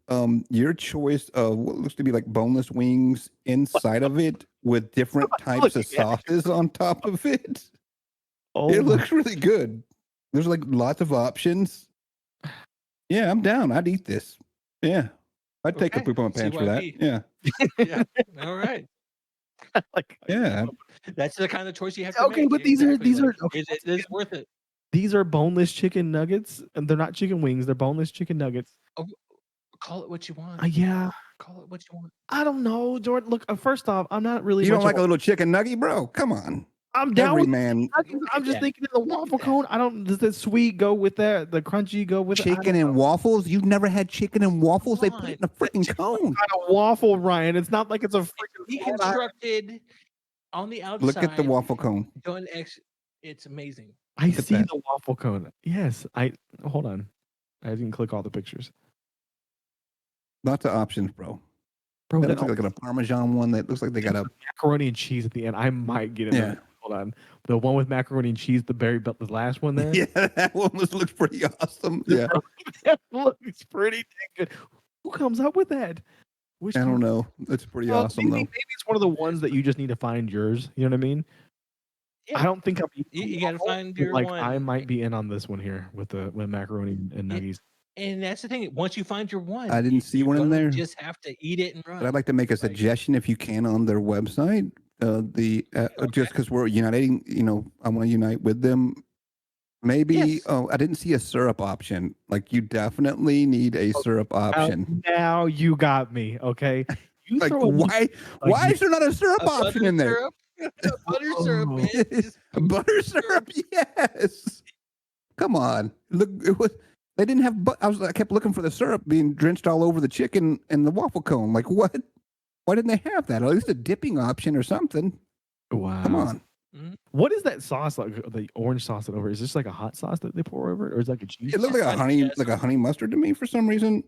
your choice of what looks to be like boneless wings inside of it with different types of looking at sauces on top of it. oh, It my- looks really good. There's like lots of options. Yeah, I'm down. I'd eat this. Yeah. I'd take a Okay, poop on my pants for that. CYP. Yeah. Yeah. All right. like, Yeah. That's the kind of choice you have to Okay, make. but these are okay, Is it worth it? these are boneless chicken nuggets, and they're not chicken wings. They're boneless chicken nuggets. Call it what you want. Yeah, Call it what you want. I don't know, Jordan. Look, first off, I'm not really. You don't much like of a little chicken nugget, bro? Come on. I'm down Every with man. nuggets. I'm just Yeah. thinking of the waffle cone. I don't. Does the sweet go with that? The crunchy go with it? I Chicken don't and waffles? You've never had chicken and waffles? They Come put it on. in a freaking cone. know. Kind of waffle, Ryan. It's not like it's a freaking. Deconstructed on the outside. Look at the waffle cone. Done it's amazing. I Look at see that. the waffle cone. Yes, hold on. I didn't click all the pictures, Lots of options, bro. bro. That That looks like a Parmesan one. That looks like they got a. macaroni and cheese at the end. I might get it. Yeah. Hold on. The one with macaroni and cheese, the last one there. Yeah, that one looks pretty awesome. Yeah, That looks pretty dang good. Who comes up with that? Which I don't know. That's pretty Well, awesome, maybe though. it's one of the ones that you just need to find yours. You know what I mean? Yeah. I don't think I'm. You gotta find but, your like one. I might be in on this one here with macaroni and nuggies. And that's the thing. Once you find your one, I didn't see one in gonna there. Just have to eat it and run. But I'd like to make a suggestion, if you can, on their website. Just because we're uniting, I want to unite with them. Maybe. Yes. Oh, I didn't see a syrup option. Like, you definitely need a syrup option. Now you got me. Okay. You Like, throw a- why? Why is there not a syrup A option butter in there? syrup? Butter syrup, man. Just Butter syrup, yes. Come on, look, it was. They didn't have. I kept looking for the syrup being drenched all over the chicken and the waffle cone. Like what? Why didn't they have that? Or at least a dipping option or something. Wow. Come on. What is that sauce like? The orange sauce over? Is this like a hot sauce that they pour over it, or is it like a cheese? It looked like a honey mustard to me for some reason.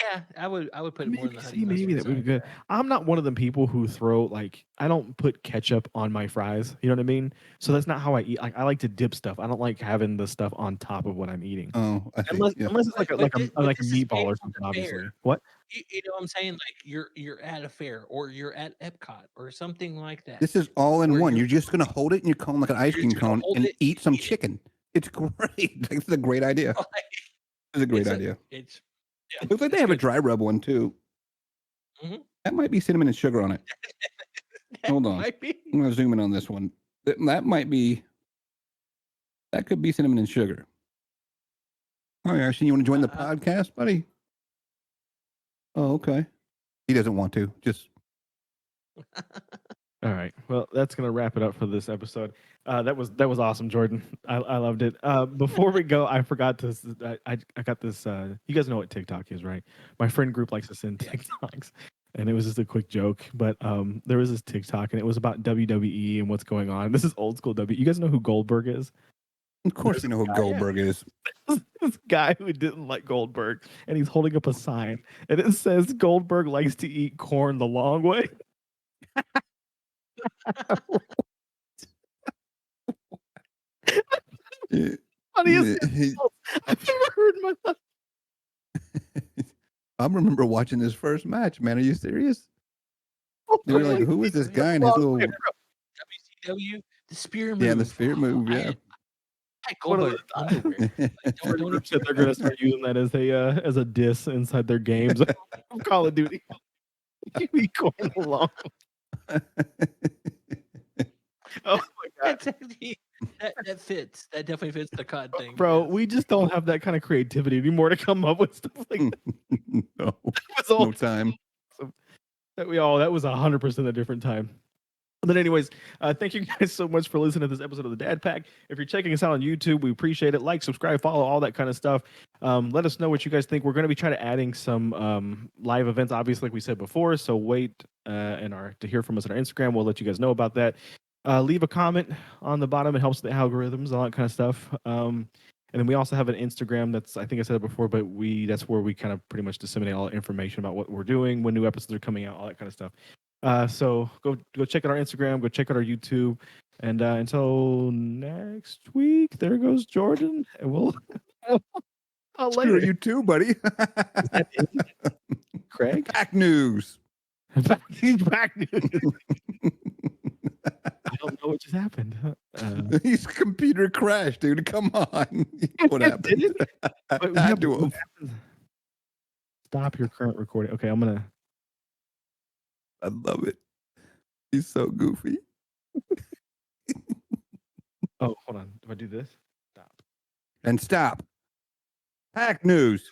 Yeah, I would put it more in the honey Maybe that would be good. I'm not one of them people who throw like I don't put ketchup on my fries. You know what I mean? So that's not how I eat. Like I like to dip stuff. I don't like having the stuff on top of what I'm eating. Oh, I see. Unless it's like a meatball or something. Obviously, what? You know what I'm saying? Like you're at a fair or you're at Epcot or something like that. This is all in one. You're just gonna hold it in your cone like an ice cream cone and eat some chicken. It's great. It's a great idea. It's a great idea. Yeah, looks like they have a dry rub one too. That might be cinnamon and sugar on it. Hold on. I'm gonna zoom in on this one. That might be. That could be cinnamon and sugar. All right, Ashton, you want to join the podcast, buddy? Oh, okay. He doesn't want to. Just. All right. Well, that's gonna wrap it up for this episode. That was awesome, Jordan. I loved it. Before we go, I forgot to. I got this. You guys know what TikTok is, right? My friend group likes to send TikToks, and it was just a quick joke. But there was this TikTok, and it was about WWE and what's going on. This is old school W. You guys know who Goldberg is? Of course, you know who Goldberg is. This guy who didn't like Goldberg, and he's holding up a sign, and it says Goldberg likes to eat corn the long way. Funniest I've ever heard in my life. I remember watching his first match, man. Are you serious? They were like, who is this guy in his little WCW? The spear move. Yeah, the spear move, yeah. They're gonna start using that as a diss inside their games. Call of Duty. You be going along. Oh my god, that fits. That definitely fits the COD thing, bro. We just don't have that kind of creativity anymore to come up with stuff like that. No, no time. That was 100% a different time. But anyways, thank you guys so much for listening to this episode of the Dad Pack. If you're checking us out on YouTube, we appreciate it. Like, subscribe, follow, all that kind of stuff. Let us know what you guys think. We're going to be trying to adding some live events, obviously, like we said before. So wait to hear from us on our Instagram. We'll let you guys know about that. Leave a comment on the bottom. It helps the algorithms, all that kind of stuff. And then we also have an Instagram that's, I think I said it before, but that's where we kind of pretty much disseminate all the information about what we're doing, when new episodes are coming out, all that kind of stuff. So go check out our Instagram, go check out our YouTube, and until next week, there goes Jordan, and we'll screw you too, buddy. Craig, back news. Back news. I don't know what just happened. His computer crashed, dude. Come on. What happened? Stop your current recording. Okay, I love it. He's so goofy. Oh, hold on. Do I do this? Stop. And stop. Pack news.